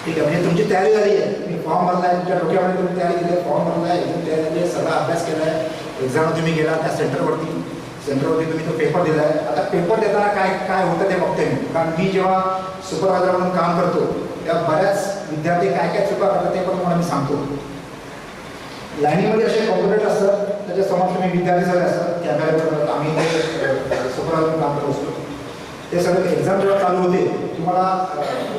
ठीक आहे, म्हणजे तुमची तयारी झाली आहे, तुम्ही फॉर्म भरला आहे, तुमच्या डोक्यामध्ये तुम्ही तयारी केली आहे, फॉर्म भरला आहे, एक्झाम तयारी झाली आहे, सगळा अभ्यास केला आहे, एक्झाम तुम्ही गेला त्या सेंटरवरती तुम्ही तो पेपर दिला आहे. आता पेपर देताना काय होतं ते बघते मी, कारण मी जेव्हा सुपरवायझर म्हणून काम करतो तेव्हा बऱ्याच विद्यार्थी काय चुका करतात ते पण तुम्हाला मी सांगतो. लाईनीमध्ये असे कॉम्प्युटर असतात, त्याच्यासमोर तुम्ही विद्यार्थी सगळे असतात, कॅमेऱ्यावर आम्ही ते सुपरवायझर काम करत असतो. ते सगळं एक्झाम जेव्हा चालू होते तुम्हाला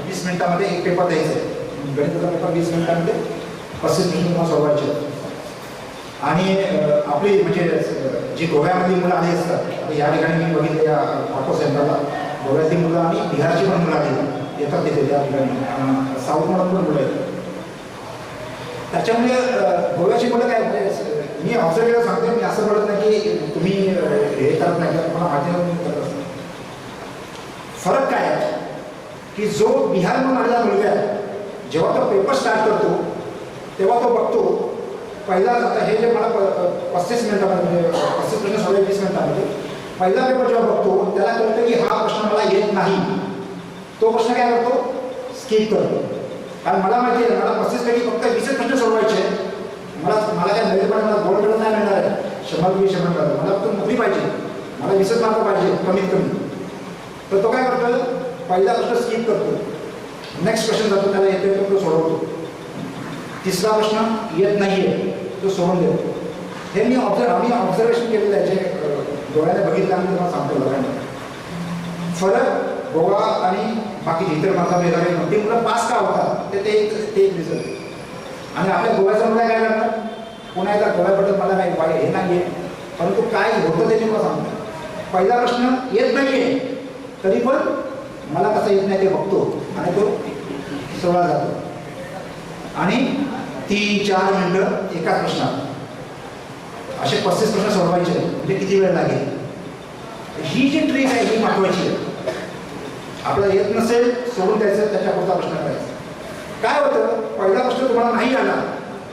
20 मिनिटामध्ये एक पेपर द्यायचा आहे. गणिताचा पेपर 20 मिनिटामध्ये 35 मिनिट तुम्हाला सोडवायचे. आणि आपली म्हणजे जी गोव्यामधली मुलं आली असतात, आता या ठिकाणी मी बघितलं या ऑटो सेंटरला गोव्यातली मुलं आणि बिहारची पण मुलं आली येतात तिथे त्या ठिकाणी, साऊथमधून पण मुलं येतात. त्याच्यामुळे गोव्याची मुलं काय म्हणजे मी ऑब्झर्व केलं सांगते, मी असं म्हणत नाही की तुम्ही हे करत नाही, तर मला माध्यमातून करत असतं. फरक काय आहे की जो बिहारमधून आलेला मुलगा आहे जेव्हा तो पेपर स्टार्ट करतो तेव्हा तो बघतो पहिला, आता हे जे मला 35 मिनिटामध्ये म्हणजे 35 प्रश्न सोडले 20 मिनिटामध्ये, पहिला पेपर जेव्हा बघतो त्याला कळतं की हा प्रश्न मला येत नाही, तो प्रश्न काय करतो स्किप करतो. कारण मला माहिती आहे मला 35 पैकी फक्त 20 प्रश्न सोडवायचे, मला काय नवीन पण मला गोल्ड मेडल नाही मिळणार आहे, 100 मला फक्त नोकरी पाहिजे, मला 20 मार्क पाहिजे कमीत कमी. तर तो काय करतो पहिला प्रश्न स्किप करतो, नेक्स्ट क्वेश्चन जातो, त्याला येतो तो सोडवतो. तिसरा प्रश्न येत नाही आहे तो सोडून देतो. हे आम्ही ऑब्झर्वेशन केलेलं आहे, जे डोळ्याने बघितलं आणि तुम्हाला सांगतो बघा. फरक गोवा आणि बाकी इतर मार्गामध्ये ते मुलं पास का होतात ते एक रिझल्ट. आणि आपल्या गोव्याचा मुलं काय करणार, पुन्हा एकदा गोव्याबद्दल मला काही हे नाही आहे, परंतु काय होतं ते मला सांगतो. पहिला प्रश्न येत नाही आहे तरी पण मला कसं येत नाही ते बघतो आणि तो सोडला जातो. आणि 3-4 मिनिटं एका प्रश्नात असे 35 प्रश्न सोडवायचे, म्हणजे किती वेळ लागेल. ही जी ट्रिक आहे ही महत्वाची आहे. आपल्याला येत नसेल सोडून द्यायचं, त्याच्या पुढचा प्रश्न करायचा. काय होतं पहिला प्रश्न तुम्हाला नाही आला,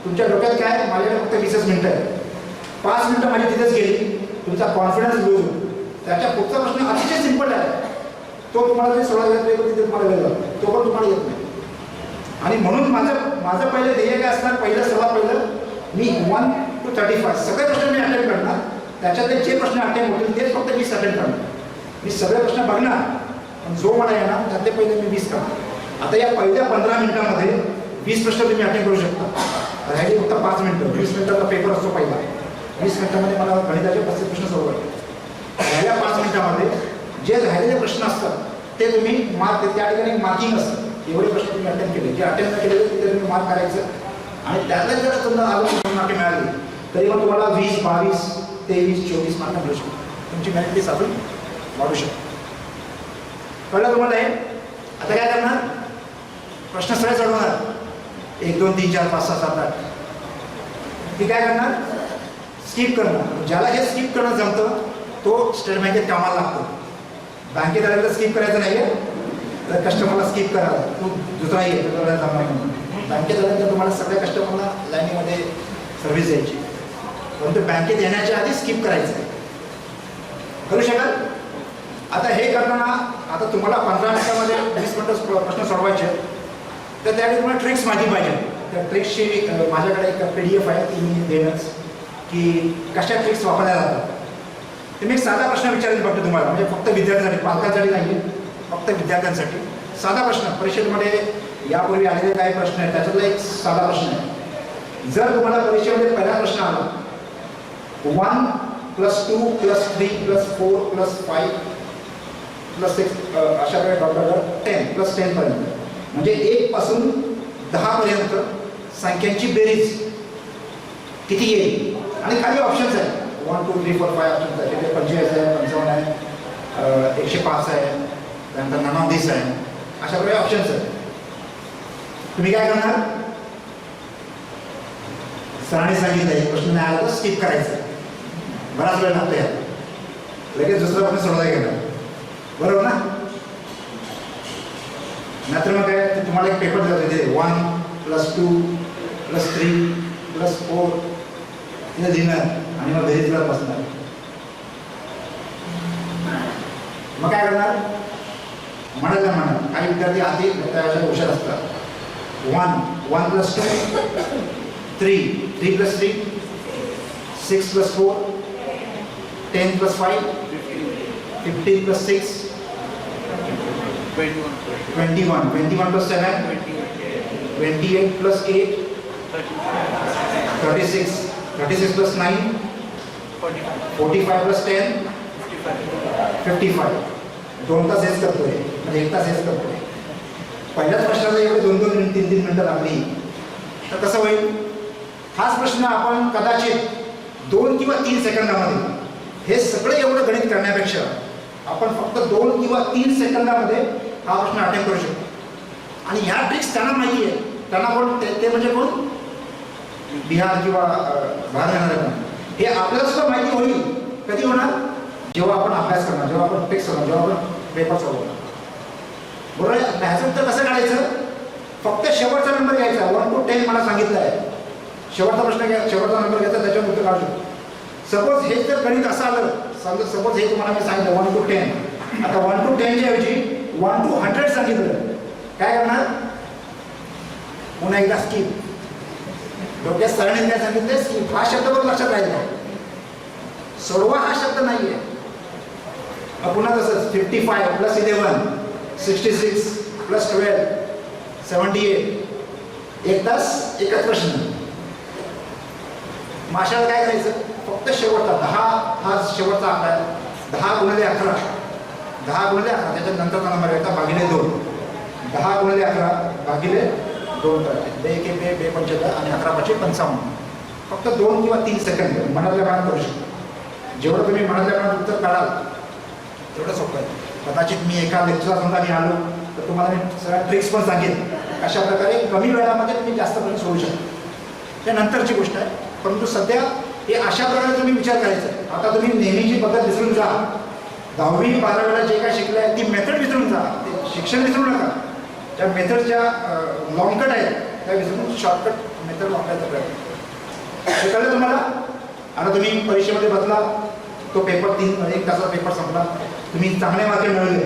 तुमच्या डोक्यात काय माझ्याकडे फक्त 20 मिनिटं आहे, 5 मिनिटं माझी तिथेच गेली, तुमचा कॉन्फिडन्स लूज होतो. त्याच्या पुढचा प्रश्न अतिशय सिंपल आहे, तो तुम्हाला जे सोडवायचा तिथे तुम्हाला वेळ लागतो, तो पण तुम्हाला येत नाही. आणि म्हणून माझं पहिलं ध्येय काय असणार, सर्वात पहिलं मी 1 to 35 सगळे प्रश्न मी अटेम्प्ट करणार, त्याच्यातले जे प्रश्न अटेम्प्ट होतील तेच फक्त 20 अटेम्प्ट करणार. मी सगळे प्रश्न बघणार, पण जो मला येणार त्यातले पहिले मी 20 करणार. आता या पहिल्या 15 मिनिटांमध्ये 20 प्रश्न तुम्ही अटेम्प्ट करू शकता. राहिली फक्त 5 मिनिटं, 20 मिनिटाचा पेपर असतो पहिला. 20 मिनिटामध्ये मला गणिताचे 35 प्रश्न सोडवायचे. राहिल्या 5 मिनिटामध्ये जे राहिलेले प्रश्न असतात ते तुम्ही मार्क, त्या ठिकाणी मार्किंग असतं. एवढे प्रश्न तुम्ही अटेंड केले, जे अटेंड न केले ते तुम्ही मार्क करायचं आणि त्यातल्या जर तुम्हाला अजून मार्क मिळाले तरी मग तुम्हाला 20, 22, 23, 24 मार्क मिळू शकतो. तुमची मेरिट लिस्ट अजून वाढू शकतो. कळलं तुम्हाला हे? आता काय करणार? प्रश्न सगळे सोडवणार. 1, 2, 3, 4, 5, 6, 7, 8. ती काय करणार? स्किप करणार. ज्याला हे स्किप करणं जमतं तो स्टेट बँकेत कामाला लागतो. बँकेत आल्याला स्किप करायचं नाही आहे, तर कस्टमरला स्किप करा. तू दुसरा ये जमणार नाही. बँकेत आल्यानंतर तुम्हाला सगळ्या कस्टमरला लाईनीमध्ये सर्व्हिस द्यायची, परंतु बँकेत येण्याच्या आधी स्किप करायचं आहे. करू शकाल? आता हे करताना आता तुम्हाला 15 मिनिटामध्ये 20 मिनिटं प्रश्न सोडवायचे, तर त्यावेळी तुम्हाला ट्रिक्स माहिती पाहिजे. त्या ट्रिक्सची माझ्याकडे एक PDF आहे, ती मी देणंच की कशा ट्रिक्स वापरल्या जातात. ते मी एक साधा प्रश्न विचारेल फक्त तुम्हाला, म्हणजे फक्त विद्यार्थ्यांसाठी, पालकांसाठी नाही आहे, फक्त विद्यार्थ्यांसाठी. साधा प्रश्न, परीक्षेमध्ये यापूर्वी आलेले काही प्रश्न आहेत त्याच्यातला एक साधा प्रश्न आहे. जर तुम्हाला परीक्षेमध्ये पहिला प्रश्न आला 1 + 2 + 3 + 4 + 5 + 6 अशा प्रकारे 10 + 10 पर्यंत, म्हणजे 1 पासून 10 पर्यंत संख्यांची बेरीज किती येईल. आणि खाली ऑप्शन्स आहेत 1, 2, 3, 4, 5 ऑप्शन्स आहेत. तिथे 45 आहे, 55 आहे, 105 आहे, त्यानंतर 99 आहे, अशा प्रकारे ऑप्शन्स आहेत. तुम्ही काय करणार? सरांनी सांगितलं एक प्रश्न नाही आला तर स्किप करायचं. बराच वेळ लागतो यात, लगेच दुसरा प्रश्न सोडवायला गेला, बरोबर ना? नाहीतर मग काय, तुम्हाला एक पेपर दिला तिथे 1 + 2 + 3 + 4 तिथे लिहिणार आणि मग घरी तुला बसणार. मग काय करणार? म्हणायला म्हणा. काही विद्यार्थी आधी त्याच्या हुशार असतात. 1 + 2 3 + 3 6 + 4 10 + 5 15 + 6 21 + 7 28 + 8 36 + 9 45 + 10 55. 2 तास हेच करतोय, म्हणजे 1 तास हेच करतोय. पहिल्याच प्रश्नाला एवढे 2-2, 3-3 मिनिटं लागली तर कसं होईल? हाच प्रश्न आपण कदाचित 2 किंवा 3 सेकंदामध्ये, हे सगळं एवढं गणित करण्यापेक्षा आपण फक्त 2 किंवा 3 सेकंदामध्ये हा प्रश्न अटेम्प्ट करू शकतो. आणि ह्या ट्रिक्स त्यांना माहिती आहे. त्यांना कोण ते म्हणजे कोण? बिहार किंवा बाहेर येणारे पण. हे आपल्याला सुद्धा माहिती होईल. कधी होणार? जेव्हा आपण अभ्यास करणार, जेव्हा आपण ट्रिक्स करणार, जेव्हा आपण पेपर सोडवणार. बरोबर आहे? ह्याचं उत्तर कसं काढायचं? फक्त शेवटचा नंबर घ्यायचा. 1 to 10 मला सांगितलं आहे. शेवटचा प्रश्न घ्या, शेवटचा नंबर घ्यायचा, त्याच्यावर उत्तर काढू शकतो. सपोज हे जर गणित असं आलं, सपोज हे तुम्हाला मी सांगितलं 1 to 10. आता 1 to 10 च्या ऐवजी 1 to 100 सांगितलं, काय करणार? पुन्हा एकदा स्किप. डोक्यात सरांनी काय सांगितलं? स्किप. हा शब्द पण लक्षात राहिला. सोडवा हा शब्द नाहीये. पुन्हा तसंच 55 + 11 66 + 12 78. 1 तास एकच प्रश्न. माशाला काय करायचं? फक्त शेवटचा 10 हा शेवटचा आकडा आहे. 10 × 11 10 × 11 त्याच्यात नंतरचा नंबर घ्यायचा भागिले 2. 10 × 11 भागिले 2 करते. 2 × 1 = 2 × 25 आणि 11 × 5 = 55. फक्त 2 किंवा 3 सेकंद मनातल्या मनात करू शकतो. जेवढं तुम्ही मनातल्या मनात उत्तर काढाल तेवढं सोपं आहे. कदाचित मी एका लेक्चरला समजा मी आलो तर तुम्हाला मी सगळ्या ट्रिक्स पण सांगेन. अशा प्रकारे कमी वेळामध्ये तुम्ही जास्त प्रश्न सोडू शकता. त्या नंतरची गोष्ट आहे. परंतु सध्या हे अशा प्रकारे तुम्ही विचार करायचा. आता तुम्ही नेहमीची पद्धत विसरून जा. 10वी 12वीला जे काय शिकलं आहे ती मेथड विसरून जा. ते शिक्षण विसरू नका. ज्या मेथडच्या लॉंगकट आहेत त्या विसरून शॉर्टकट मेथड वापरायचा प्रयत्न. हे कळलं तुम्हाला? आता तुम्ही परीक्षेमध्ये बसला, तो पेपर 1 तासाचा पेपर संपला, तुम्ही चांगले मार्क मिळवले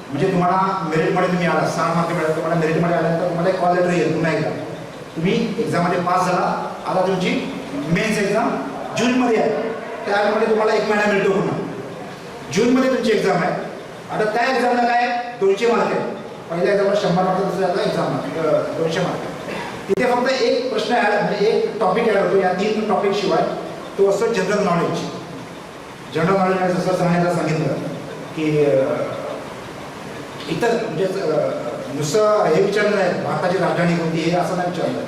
म्हणजे तुम्हाला मेरिटमध्ये तुम्ही आला, 6 मार्क मिळाले, तुम्हाला मेरिटमध्ये आल्यानंतर तुम्हाला एक कॉल लेटर येईल पुन्हा एकदा. तुम्ही एक्झाममध्ये पास झाला. आता तुमची मेन्स एक्झाम जूनमध्ये आहे. त्यामध्ये तुम्हाला 1 महिना मिळतो पुन्हा. जूनमध्ये तुमची एक्झाम आहे. आता त्या एक्झामला काय 200 मार्क आहे. पहिल्या एक्झामला 100 मार्क, दुसऱ्या एक्झाम 200 मार्क. तिथे फक्त एक प्रश्न ॲड, म्हणजे एक टॉपिक ॲड होतो. या 3 टॉपिक शिवाय तो असतो जनरल नॉलेज. जनरल नॉलेज जसं सांगितलं की इतर म्हणजे नुसतं हे विचारलं नाही भारताची राजधानी कोणती हे असं नाही विचारलं.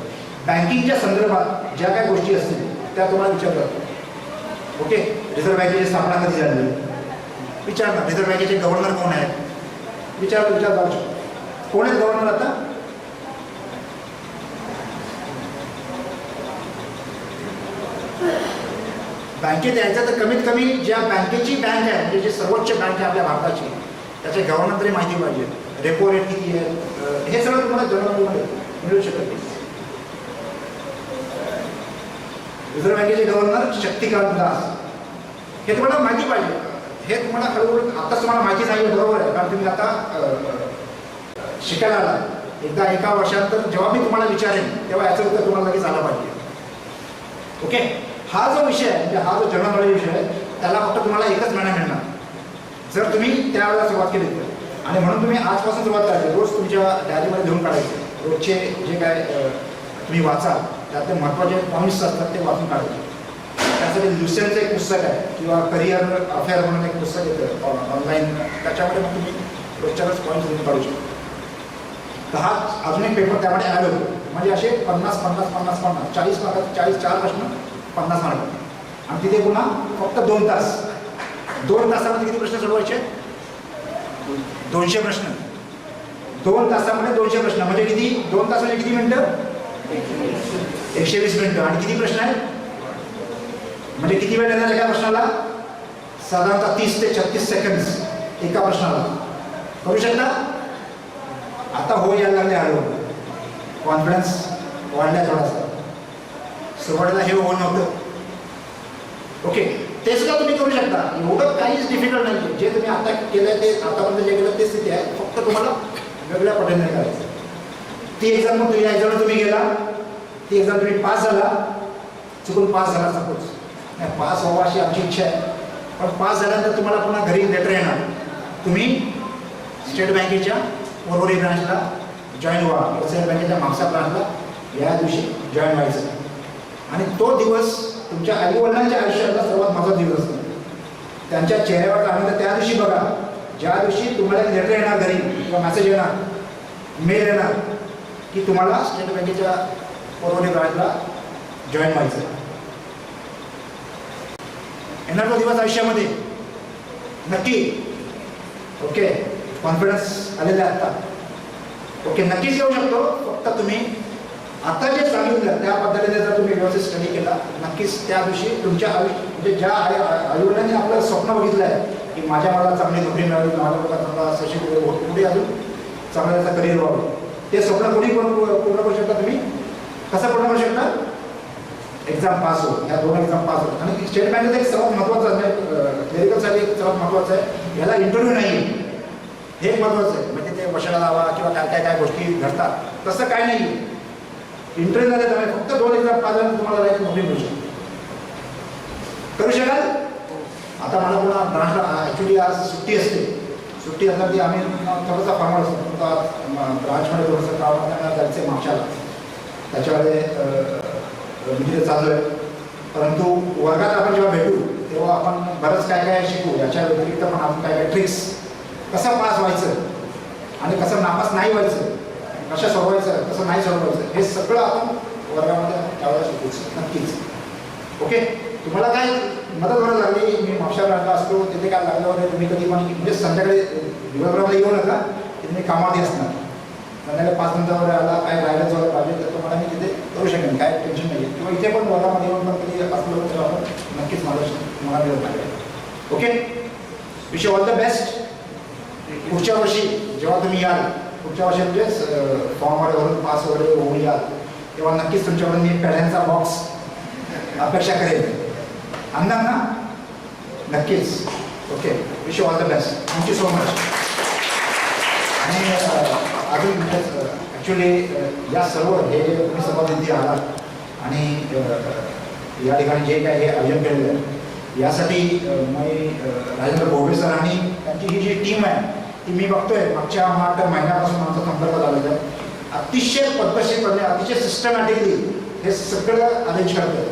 बँकिंगच्या संदर्भात ज्या काही गोष्टी असतील त्या तुम्हाला विचारतात. ओके, रिझर्व्ह बँकेची स्थापना कधी झाली विचारतात. रिझर्व्ह बँकेचे गव्हर्नर कोण आहेत विचार जाऊ शकतो. कोण आहेत गव्हर्नर आता? बँकेत यायचं तर कमीत कमी ज्या बँकेची बँक आहे म्हणजे जी सर्वोच्च बँक आहे आपल्या भारताची त्याचे गव्हर्नर तरी माहिती पाहिजे. रेपो रेट किती आहे हे सगळं तुम्हाला जनरलमध्ये मिळू शकत नाही. रिझर्व्ह बँकेचे गव्हर्नर शक्तिकांत दास हे तुम्हाला माहिती पाहिजे. हे तुम्हाला हळूहळू आताच तुम्हाला माहिती नाही बरोबर आहे कारण तुम्ही आता शिकायला आला. एकदा एका वर्षानंतर जेव्हा मी तुम्हाला विचारेन तेव्हा याचं उत्तर तुम्हाला लगेच आलं पाहिजे. ओके, हा जो विषय आहे म्हणजे हा जो जनरल नॉलेज विषय आहे त्याला फक्त तुम्हाला एकच महिना मिळणार जर तुम्ही त्यावेळेला सुरुवात केली तर. आणि म्हणून तुम्ही आजपासून सुरुवात करायची. रोज तुमच्या डायरीमध्ये लिहून काढायचे. रोजचे जे काय तुम्ही वाचाल त्यातले महत्त्वाचे पॉईंट्स असतात ते वाचून काढायचे. त्यासाठी लुसेनचं एक पुस्तक आहे किंवा करिअर अफेअर म्हणून एक पुस्तक येतं ऑनलाईन त्याच्यामध्ये मग तुम्ही रोजच्या रोज पॉईंट्स लिहून काढू शकता. तर हा अजून एक पेपर त्यामध्ये ॲड होतो म्हणजे असे 50-50-50-50 40 मार्क 44 प्रश्न 50 मार्क आणि तिथे पुन्हा फक्त 2 तास. 2 तासामध्ये किती प्रश्न सोडवायचे? 200 प्रश्न. 2 तासामध्ये 200 प्रश्न म्हणजे किती? 2 तास म्हणजे किती मिनिटं? 120 मिनिटं. आणि किती प्रश्न आहेत म्हणजे किती वेळ देणार एका प्रश्नाला? साधारणतः 30 ते 36 सेकंड्स एका प्रश्नाला. करू शकता? आता हो यायला लागले हळूहळू. कॉन्फिडन्स वाढलाय थोडासा. सुरुवातीला हे हो नव्हतं. ओके, ते सुद्धा तुम्ही करू शकता. एवढं काहीच डिफिकल्ट नाही. जे तुम्ही आता केलं ते आतापर्यंत जे केलं ते स्थिती आहे. फक्त तुम्हाला वेगळ्या पद्धतीने करायचं. ती एक्झाम मग तुम्ही एक्झाम तुम्ही गेला ती एक्झाम तुम्ही पास झाला चुकून पास झाला सपोज नाही पास व्हावा अशी आमची इच्छा आहे पण पास झाल्यानंतर तुम्हाला पुन्हा घरी लेटर येणार तुम्ही स्टेट बँकेच्या पोरवरी ब्रांचला जॉईन व्हा किंवा स्टेट बँकेच्या म्हापसा ब्रांचला या दिवशी जॉईन व्हायचं. आणि तो दिवस तुमच्या आईवडिलांच्या आयुष्यातला सर्वात महत्त्वाचा दिवस असतो. त्यांच्या चेहऱ्यावर आनंद त्या दिवशी बघा ज्या दिवशी तुम्हाला लेटर येणार घरी किंवा मेसेज येणार मेल येणार की तुम्हाला स्टेट बँकेच्या पोरवरी ब्रांचला जॉईन व्हायचं. येणार तो दिवस आयुष्यामध्ये नक्की. ओके, कॉन्फिडन्स आलेला आहे आता. ओके, नक्कीच येऊ शकतो. फक्त तुम्ही आता जे सांगितलं त्या पद्धतीने जर तुम्ही व्यवस्थित स्टडी केला नक्कीच त्या दिवशी तुमच्या म्हणजे ज्या आईवडिलांनी आपलं स्वप्न बघितलं आहे की माझ्या मला चांगली नोकरी मिळावी माझ्या मला चांगला सशिक पुढे अजून चांगलं त्याचं करिअर व्हावं ते स्वप्न कोणी पूर्ण करू शकता. तुम्ही कसं पूर्ण करू शकता? एक्झाम पास हो. ह्या 2 एक्झाम पास हो. आणि स्टेट बँकेचं एक सर्वात महत्त्वाचं आहे क्लेरिकलसाठी एक सर्वात महत्त्वाचं आहे याला इंटरव्ह्यू नाही हे एक महत्त्वाचं आहे. म्हणजे ते वशाला लावा किंवा काय गोष्टी घडतात तसं काय नाही. इंटरव्ह्यू झाले त्यामुळे फक्त 2 एक्झाम पास झाल्यानंतर तुम्हाला लाईफ नोकरी मिळू शकते. करू शकाल? आता मला पुन्हा ब्रांचला ॲक्च्युली आज सुट्टी असते. सुट्टी असल्यावर ती आम्ही थोडासा फॉर्मल असतो ब्रांचमध्ये थोडंसं काम जायचं मागच्याला त्याच्यामध्ये म्हणजे चालू आहे. परंतु वर्गात आपण जेव्हा भेटू तेव्हा आपण बरंच काय शिकू. याच्या व्यतिरिक्त पण आपण काय ट्रिक्स कसं पास व्हायचं आणि कसं नापास नाही व्हायचं कसं सोडवायचं कसं नाही सोडवायचं हे सगळं आपण वर्गामध्ये त्यावेळेला शिकूच नक्कीच. ओके, तुम्हाला काय मदत गरज लागली मी म्हापसा ब्रांचला असतो तिथे काय लागलं वगैरे तुम्ही कधी पण म्हणजे संध्याकाळी दिवसभरामध्ये येऊ नका तिथे मी कामामध्ये असणार. संध्याकाळी 5 नंतर आला काय गायडन्स वगैरे पाहिजे तर तुम्हाला मी तिथे करू शकेन काय टेन्शन नाही. किंवा इथे पण वर्गामध्ये येऊन पण कधी असलो तर आपण नक्कीच मला मिळत लागेल. Okay, wish you all the best. पुढच्या वर्षी जेव्हा तुम्ही याल पुढच्या वर्षी म्हणजेच फॉर्म वगैरे भरून पास वगैरे होऊन याल तेव्हा नक्कीच तुमच्याकडून मी पेढ्यांचा बॉक्स अपेक्षा करेन. आणणार ना? नक्कीच. Okay, wish you all the best. Thank you so much. आणि अजून ॲक्च्युली या सर्व हे जे तुम्ही सभापती आहात आणि या ठिकाणी जे काय हे आयोजन केलेलं आहे यासाठी मी राजेंद्र भोवे सर आणि त्यांची ही जी टीम आहे ती मी बघतोय मागच्या महिन्यापासून आमचा संपर्क झालेला आहे. अतिशय पद्धतशीरपणे अतिशय सिस्टमॅटिकली हे सगळं अरेंज करतं.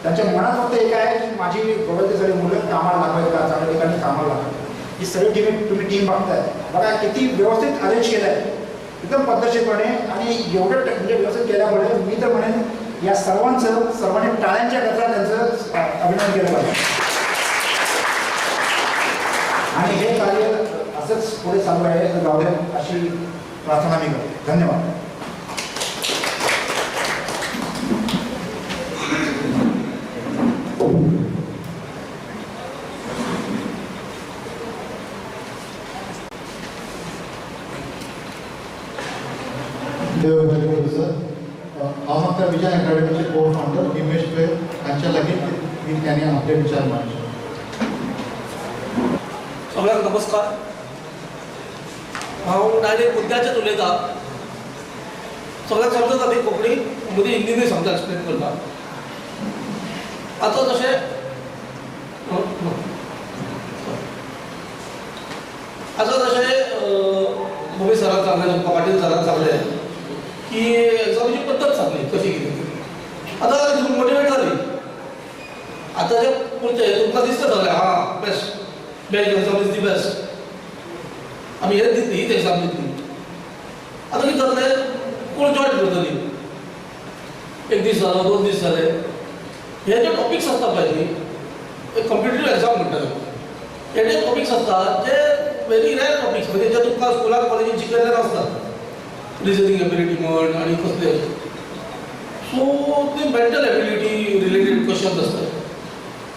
त्यांच्या मनात फक्त एक आहे की माझी गोव्यातली सगळी मुलं कामाला लागायचं का चांगल्या ठिकाणी कामाला लागायचं. ही सगळी तुम्ही टीम बघताय, बघा किती व्यवस्थित अरेंज केलं आहे एकदम पद्धतशीरपणे. आणि एवढं म्हणजे व्यवस्थित केल्यामुळे मी तर म्हणेन या सर्वांनी टाळ्यांच्या गजरात त्यांचं अभिनंदन केलं पाहिजे. आणि हे कार्य असंच पुढे चालू आहे जाऊ दे अशी प्रार्थना मी करतो. धन्यवाद. सर हांव म्हाका विजन अकॅडमीचे को फाउंडर हिमेश पे हांच्या लागीं त्यांनी आपले विचार मांडले. सगळ्यांक नमस्कार. हांव डायरेक्ट मुद्द्याचेर उलयतां. सगळ्यांक समजता ती कोंकणी, मदीं हिंदीनूय समजा एक्सप्लेन करता. आतां जशें भूमी सरान सांगलें, पाटील सरान सांगलें की एक्झामीची पद्दत सांगली कशी कितें. आतां मोटिवेट जाली. आतां जे पुरते तुमकां दिसता सगळें हां best exam is the best, आमी हेच दितली, हीच एक्झाम दितली. आतां कितें जातलें, कोण जॉयन करतली. एक दीस जालो, 2 दीस जाले. हे जे टॉपिक्स आसता पळय न्ही, एक कॉम्पिटिटीव एक्झाम म्हणटात. हे जे टॉपिक्स आसतात जे व्हेरी रेअर टॉपिक्स, म्हणजे जे तुमकां स्कुलान कॉलेजीन शिकयल्ले नासतात. रिजनिंग एबिलिटी म्हण आनी कसले. सो ते मेंटल एबिलिटी रिलेटेड क्वेश्चन्स आसतात.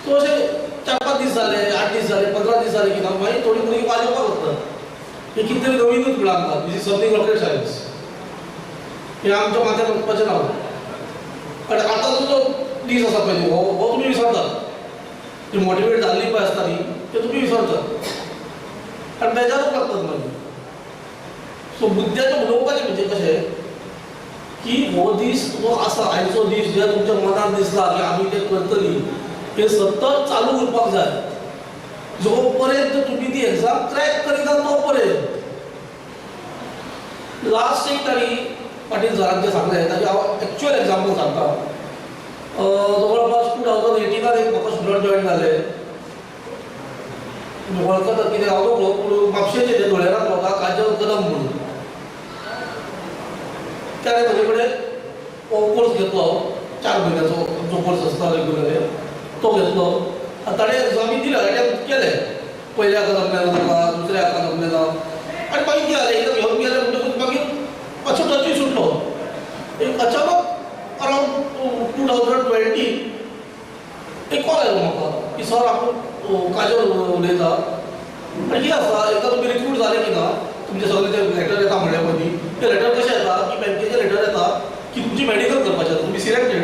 सो अशें 4-5 दीस जाले, 8 दीस जाले, 15 दीस जाले की ना मागीर थोडी भुरगीं वाजोवपाक वतात. हे कितें तरी नवीनूच मिळाला, दिस इज समथींग रॉकेट सायन्स. हे आमच्या माथ्यार वचपाचें ना. आनी आतांचो जो दीस आसा पळय हो तुमी विसरतात. ती मोटिवेट जाल्ली पळय आसता न्ही ते तुमी विसरतात आनी बेजारूच लागतात मागीर. सो मुद्द्याचें उलोवपाचें म्हणजे कशें की हो दीस जो आसा, आयचो दीस जे तुमच्या मनात दिसला की आमी तें करतली, हे सतत चालू उरपाक जाय. जो पर्यंत तुम्ही ती एक्झाम क्रॅक करिता तो पर्यंत. लास्ट एक ताणी पाटील सरान जें सांगलें ताजें हांव एक्चुअल एग्जाम्पल सांगता. जवळपास 2018 एक म्हाका स्टुडंट जॉयन जाले. वळखता कितें हांव नकळो पूण म्हापशेचे ते धोळेराक रावता काजल कदम म्हणून. त्याने म्हजे कडेन कोर्स घेतलो 4 म्हयन्याचो जो कोर्स आसता रेग्युलर तो घेतलो. आनी ताणें एक्झामी दिल्या अटेम्प्ट केले. पयल्या हाका जमलें ना, दुसऱ्या हाका जमलें ना. आनी मागीर कितें जालें, एकदां घेवन गेले म्हणटकूच मागीर मातसो टचूय सुटलो. एक अचानक अरावंड 2020 एक कॉल आयलो म्हाका की सर आपूण काजल उलयता. आनी कितें आसा, एकदां तुमी रिक्रूट जाले की ना, तुमचे सगळे ते लेटर येता म्हणल्या मदीं, ते लेटर कशें येता की बँकेचे लेटर येता की तुमची मेडिकल करपाचें आसा, तुमी सिलेक्टेड,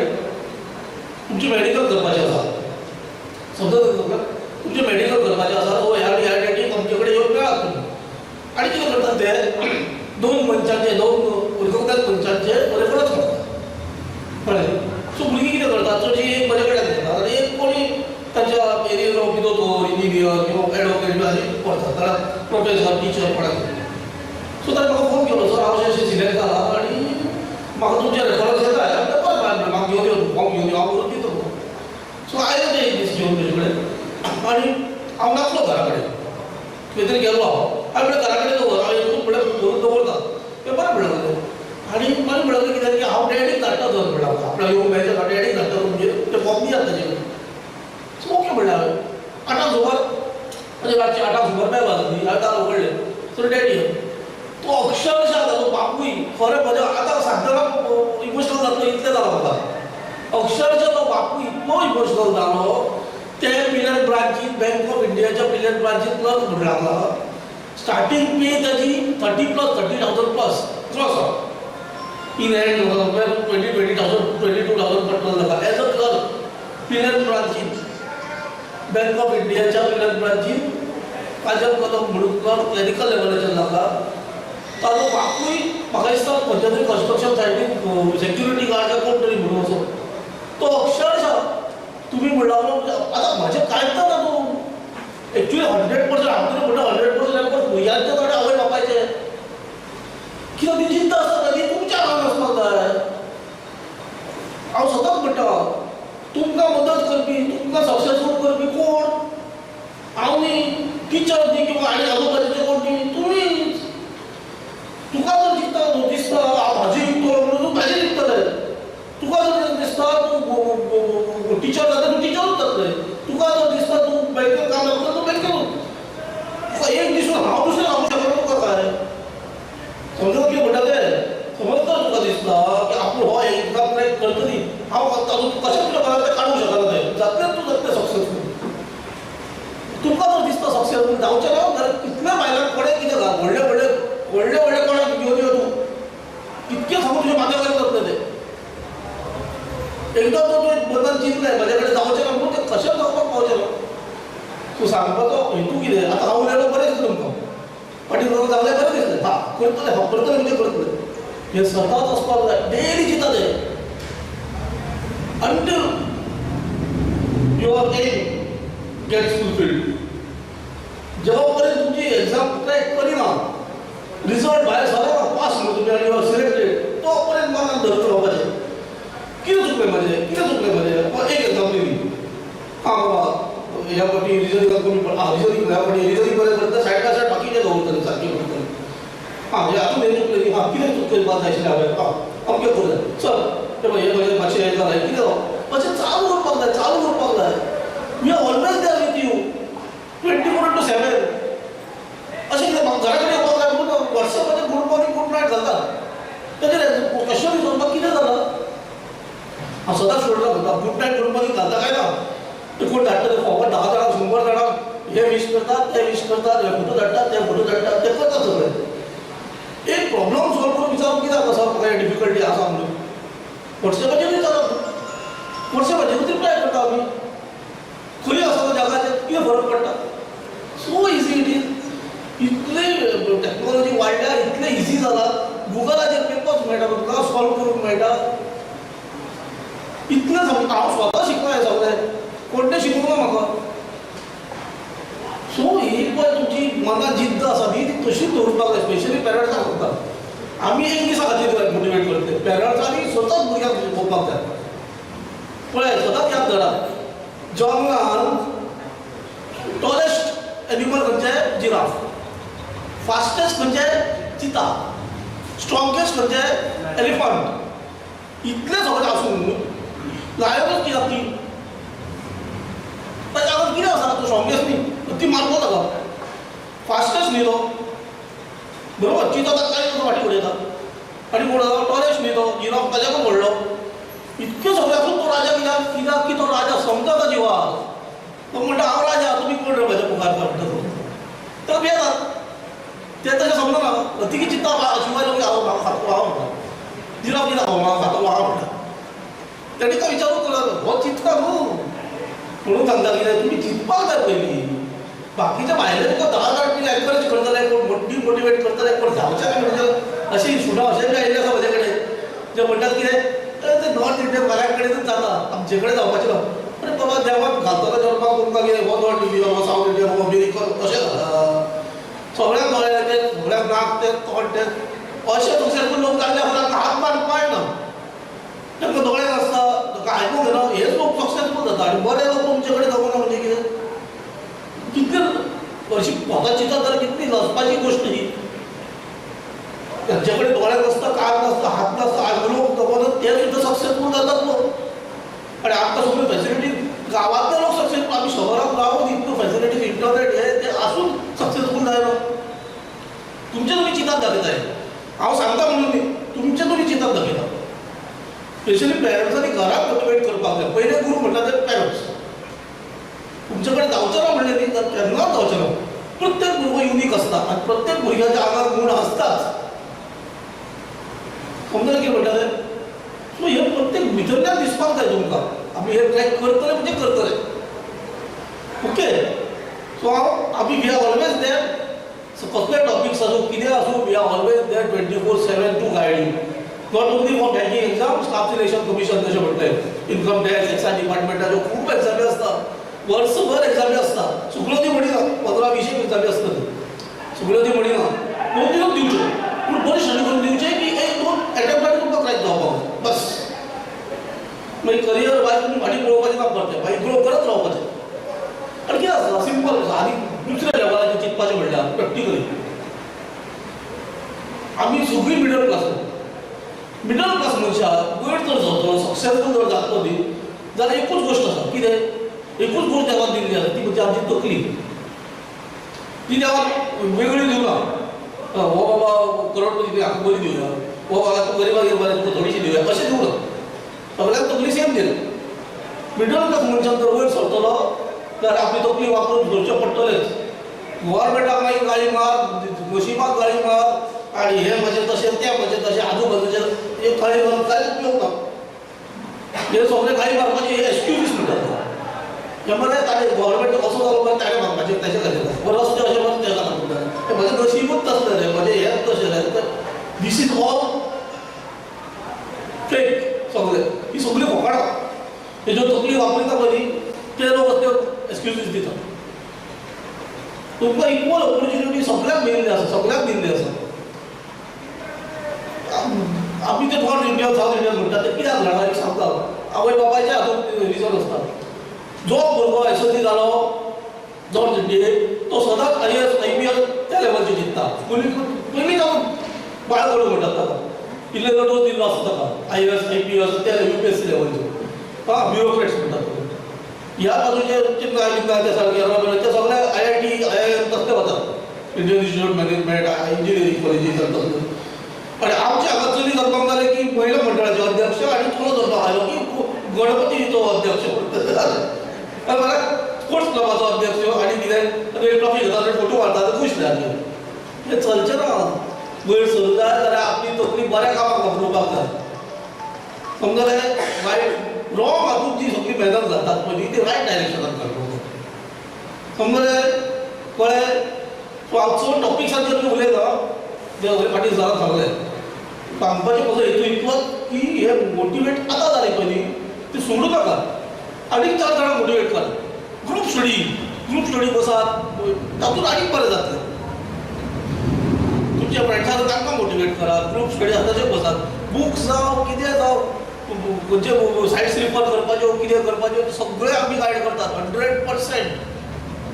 तुमची मेडिकल करपाचें आसा. समजता तुमचें मेडिकल करपाचें आसा, सो ह्या डेटीक आमचे कडेन येवन मेळात तुमी. आनी कितें करतात ते 2 मनशांचे 2 उरकतात मनशांचे रेफरन्स करतात कळ्ळें. सो भुरगीं कितें करतात, चडशीं एक बरे कडेन घेतात आनी एक कोणी तांच्या एरियेन रावपी दोतोर, इंजिनियर किंवा एडवोकेट अशें पडतात, जाल्यार प्रोफेसर, टिचर पडत. सो ताणें म्हाका फोन केलो, सर हांव अशें सिलेक्ट जाला आनी म्हाका तुमचे रेफरन्स येता. म्हाका घेवन यो, फॉर्म घेवन यो, हांव करून दिता. सो आयलो ते एक दीस घेवन तेजे कडेन आनी हांव नासलो घरा कडेन. खंय तरी गेलो हांव घरा कडेन दवर, हांव एकूच म्हणल्यार करून दवरता. तें बरें म्हणलें. आनी मागीर म्हणलें कितें की हांव डॅडीक धाडटा तर म्हणलें आपल्या येवंक मेळचे हांव डॅडीक धाडटा म्हणजे ते फॉर्म दियात ताजे कडेन. सो ओके म्हणलें हांवें. 8 सुमार म्हणजे रातचे 8 सुमार मेळपा न्ही, हांवें ताका उगडलें. सो डॅडी तो अक्षरशः ताजो बापूय खरें म्हणजे आतां सांगतना इमोशनल जातलो इतलें जालो म्हाका. अक्षरशः तो बापूय इतलो इमोशनल जालो. ते पिलर ब्रांचीत बँक ऑफ इंडियाच्या पिलर ब्रांचीत क्लर्क म्हणून लागला. स्टार्टींग पे ताजी 30,000 प्लस ग्रॉस इन हँड 20,000 22,000 पडटलो ताका एज अ क्लर्क पिलर ब्रांचीत बँक ऑफ इंडियाच्या पिलर ब्रांचीत काजल कदम म्हणून क्लर्क क्लॅरिकल लेवलाचेर लागला. ताजो बापूय म्हाका दिसता खंयच्या तरी कन्स्ट्रक्शन सायटीक सेक्युरिटी गार्ड कोण तरी म्हणून असो. तो अक्षरशः तुमी म्हणला आतां म्हाजें कांयच ना तूं एक्चुअली 100% हांव तरी म्हणटा 100% पण भुरग्यांचे थोडे आवय बापायचे कित्याक ती चिंता आसता ती तुमच्या हातान आसपाक जाय. हांव सतत म्हणटा तुमकां मदत करपी तुमकां सक्सेसफूल करपी कोण? हांव न्ही, टिचर न्ही किंवा आनी आजूबाजूचे कोण न्ही, तुमीच. तुका जर दिसता हांव भाजी विकतलो म्हणून तूं भाजी विकतले. तुका जर दिसता तूं टिचर जाता तूं टिचरूच जातले. तुका जर दिसता तूं बँकेत काम करता तूं बँकेरूच. तुका एक दिसून हांव दुसरें सांगू शकना तुका काय. समजून कितें म्हणटा तें समज तर तुका दिसता की आपूण हो एग्जाम क्रॅक करतली, हांव तातूंत कशें प्रकारान तें काडूंक शकना तें जातलेंच तूं जातलें सक्सेसफूल. तुका जर दिसता सक्सेसफूल जावचें ना जाल्यार कितल्या बायलांक कोणें कितें घाल व्हडले व्हडले कोणाक घेवन यो तूं इतकें सांगून तुजें माथ्या वयर जातलें तें. एकदां जर तुवें मनान चिंतलें म्हाजे कडेन जावचें ना म्हणून तें कशें जावपाक पावचें ना. तूं सांगपाचो हेतू कितें आतां हांव उलयलो बरें दिसलें तुमकां फाटीं जावलें बरें दिसलें हा करतलें म्हणजे करतलें. हे सदांच वचपाक जाय डेली चिंता तें until your aim gets fulfilled. जेव्हा पर्यंत तुमची एक्झाम क्रॅक करिना रिझल्ट भायर सरना पास म्हणून तुमी आनी युआर सिलेक्टेड तो पर्यंत मनान धरत रावपाचें. कितें चुकलें म्हजें एक एक्झाम दिली हां बाबा ह्या फावटी रिजनिंग कमी पडला रिजनिंग ह्या फावटी रिजनिंग बरें करता सायड बाय सायड बाकीचें दवरतलें सारकें करतलें. हां म्हणजे हातून हें चुकलें हां कितें चुकलें पास जाय आशिल्लें हांवें हां अमकें करूं चल तें हे म्हजें मातशें हें जालें कितें अशें चालू उरपाक जाय. We are always there with you 24/7. अशें कितें म्हाका घरा कडेन येवपाक जाय म्हणून वॉट्सॅपाचेर गुड मॉर्निंग गुड नायट घालता तेजेर क्वेश्चन विचारपाक कितें जालां. हांव सदांच सोडलो घालता गुड नायट गुड मॉर्निंग घालता काय ना ते कोण धाडटा ते फॉर्मट 10 जाणांक 100 जाणांक हे विश करतात ते विश करतात हे फोटो धाडटात ते फोटो धाडटात ते करतात सगळें. एक प्रॉब्लम सॉल्व करून विचारून कित्याक आसा काय डिफिकल्टी आसा म्हणून वॉट्सॅपाचेर विचारप वॉट्सॅपाचेर रिप्लाय करता आमी खंय आसा तो जगाचेर कितें फरक पडटा. So easy it is. इतले टॅक्नॉलॉजी वाडल्या इतलें इजी जाला गुगलाचेर पेपर्स मेळटा तुका सॉल्व करूंक मेळटा. इतलें सांगता हांव स्वता शिकलो हें सगळें कोणें शिकोवंक ना म्हाका. सो ही पळय तुमची मनात जिद्द आसा न्ही ती तशीच दवरपाक जाय स्पेशली पेरंट्सांक सांगता आमी एक दिसा खातीर मोटिवेट करता पेरंट्सांनी स्वताच भुरग्यांक शिकोवपाक जाय. पळय सदांच याद धरा जंगलान टॉलेस्ट एनिमल खंयचें जिराफ, फास्टेस्ट खंयचें चिता, स्ट्रॉंगेस्ट खंयचें एलिफंट. इतलें सगळें आसून लायनूच कित्याक ती ताच्या हातांत कितें आसा तो स्ट्रॉंगेस्ट न्ही ती मारलो ताका फास्टेस्ट न्ही तो बरोबर चितो ताका कांय तो फाटीं उडयता आनी कोण टॉलेस्ट न्ही तो जिराफ ताच्याकून व्हडलो. इतकें सगळें आसून तो राजा कित्याक की तो राजा समजा तो जिवाक तो म्हणटा हांव राजा तुमी कोण रे म्हाज्या मुखार म्हणटा तो ताका भियेतात ते तशें समजना अतिकी चिंता शिवाय हांव खातो हांव म्हणटा जिराफ कित्याक हांव खातो हांव म्हणटा. तेणी काय विचारूंक लागलो हो चिंतता न्हू म्हणून सांगता कितें तुमी चिंतपाक जाय पयलीं. बाकीच्या भायले तुका 10 तुका एनकरेज करतले कोण डिमोटिवेट करतले कोण जावचें ना म्हणजे अशी सुद्दां अशें बी आयिल्ले आसा म्हजे कडेन जे म्हणटात कितें ते नॉर्थ इंडियन गोंया कडेनच जाता आमचे कडेन जावपाचें ना. अरे बाबा देवाक घालतलो जन्माक तुमकां कितें हो नॉर्थ इंडियन हो सावथ इंडियन हो अमेरिकन अशें घाला सगळ्यांक दोळे ते सगळ्यांक नाक ते तोंड ते अशें सक्सेसफूल लोक जाल्ले आसा तांकां हात पांय पाळना तांकां दोळे नासता तांकां आयकूंक येना हेच लोक सक्सेसफूल जाता आनी बरे लोक तुमचे कडेन जावना म्हणजे कितें कितली अशी स्वता चिंतत जाल्यार कितली लजपाची गोश्ट ही. तांचे कडेन दोळे नासता कान नासता हात नासता आयकूंक लोक दवरत ते सुद्दां सक्सेसफूल जातात लोक. आनी आतां सगळ्यो फॅसिलिटी गांवांतले लोक सक्सेसफूल आमी शहरांत रावून इतल्यो फॅसिलिटीज इंटरनेट हे ते आसून सक्सेसफूल जायना. तुमचे तुमी चिंतात दाखयताय हांव सांगता म्हणून न्ही तुमचे तुमी चिंतात दाखयता. स्पेशली पेरंट्सांनी घराक मोटिवेट करपाक जाय. पयले गुरू म्हणटा ते पेरंट्स तुमचे कडेन जावचें ना म्हणलें न्ही केन्नाच जावचें ना. प्रत्येक भुरगो युनीक आसता आनी प्रत्येक भुरग्याच्या आंगार गूण आसताच. समजलें कितें म्हणटा तें. सो हे प्रत्येक भितरल्यान दिसपाक जाय तुमकां आमी हे ट्राय करतले म्हणजे करतले. ओके सो आमी we are always there. So कसले टॉपिक्स आसूं कितें आसूं we are always there 24/7 to guide you. Not only for banking exam staff selection commission तशें म्हणटात इन्कम टॅक्स एक्सायज डिपार्टमेंटाच्यो खूब एक्झामी आसतात वर्सभर एक्झामी आसता. सगळ्यो ती म्हणिना 15-20 एक्झामी आसतात सगळ्यो ती म्हणिना दोन दिवच्यो पूण बरी स्टडी करून दिवचे की 1-2 अटेम्प्टांनी तुमकां क्रॅक जावपाक बस. मागीर करियर भायर तुमी फाटीं पळोवपाचें ना परतें मागीर ग्रो आसा सिंपल आसा आनी दुसऱ्या लेवलाचेर चिंतपाचें म्हणल्यार प्रॅक्टिकली आमी सगळीं मिडल क्लास मनशाक वयर जर जातलो सक्सेसफूल जर जातलो न्ही जाल्यार एकूच गोश्ट आसा कितें एकूच गोश्ट देवान दिल्ली आसा ती म्हणजे आमची तकली ती देवान वेगळी दिवना हो बाबा करोडपती हाका बरी दिवया हो बाबा तूं गरीबाक येवपाक तुका थोडीशी दिवया अशें दिवना सगळ्यांक तकली सेम दिली मिडल क्लास मनशान जर वयर सरतलो जाल्यार आपली तकली वापरून धरचें पडटलेंच गव्हर्मेंटाक मागीर गाळी मार नशिबाक गाळी मार आणि हे म्हणजे तशें तें म्हणजे तशें आजूबाजूचे एक गाळी मारून कांयच उपयोग ना हे सगळे गाळी मारपाचे हे एक्सक्युजीस म्हणटात हे मरे ताणें गव्हर्मेंट असो जालो मरे ताणें मागपाचें तेच्या खातीर रस्ते अशें मरे तेच्या खातीर हें म्हजें नशिबूच तसलें रे म्हणजे हेंच तशें रे दीस इज ऑल फेक सगळें ही सगळीं फोकाडां तेज्यो तकली वापरिता पळय ते लोक ते एक्सक्युजीस दितात तुमकां इक्वल ऑपॉर्च्युनिटी सगळ्यांक मेळिल्ली आसा सगळ्यांक दिल्ली आसा आमी ते नॉर्थ इंडियन सावथ इंडियन म्हणटात ते कित्याक जाणा एक सांगता आवय बापायचे हातूंत रिजन आसता जो भुरगो एसएससी जालो नॉर्थ इंडियेक तो सदांच IAS IPS त्या लेवलचेर चिंतता स्कुलीक पयलीं जावन बाळ करून म्हणटात ताका पिल्लेचो डोस दिल्लो आसता ताका IAS IPS त्या UPSC लेवलचेर ब्युरोक्रेट्स म्हणटात ह्या बाजूचे चिंतना ते सारके ते सगळे IIT IIM तसले वतात Indian institute management engineering colleges तसले आणि आमच्या हांगा चली जावपाक जालें की महिला मंडळाचे अध्यक्ष आनी चलो जावपाक आयलो की गणपतीचो अध्यक्ष म्हाका स्पोर्ट्स क्लबाचो अध्यक्ष आनी कितें ट्रॉफी घेता फोटो मारता खुश जाले हें चलचें ना वयर सर जाय जाल्यार आपली तकली बऱ्या कामाक वापरपाक जाय समजलें रायट रॉंग हातूंत जी सगळी मेहनत जातात पळय ती रायट डायरेक्शनान करपाक समजलें कळ्ळें सो हांव चड टॉपिक्साचेर उलयता जे खंय फाटीं जालां सांगलें सांगपाचें म्हजो हेतू इतलोच की हे मोटिवेट आतां जालें पळय न्ही ती सोडू नाका आनीक 4 जाणां मोटिवेट कर ग्रूप स्टडी बसात तातूंत आनीक बरें जातलें तुमच्या फ्रेंड्सांक तांकां मोटिवेट करात ग्रूप स्टडी आसा तशें बसात बुक्स जावं कितें जावं खंयचे सायड स्लिपर करपाच्यो कितें करपाच्यो सगळें आमी गायड करतात 100%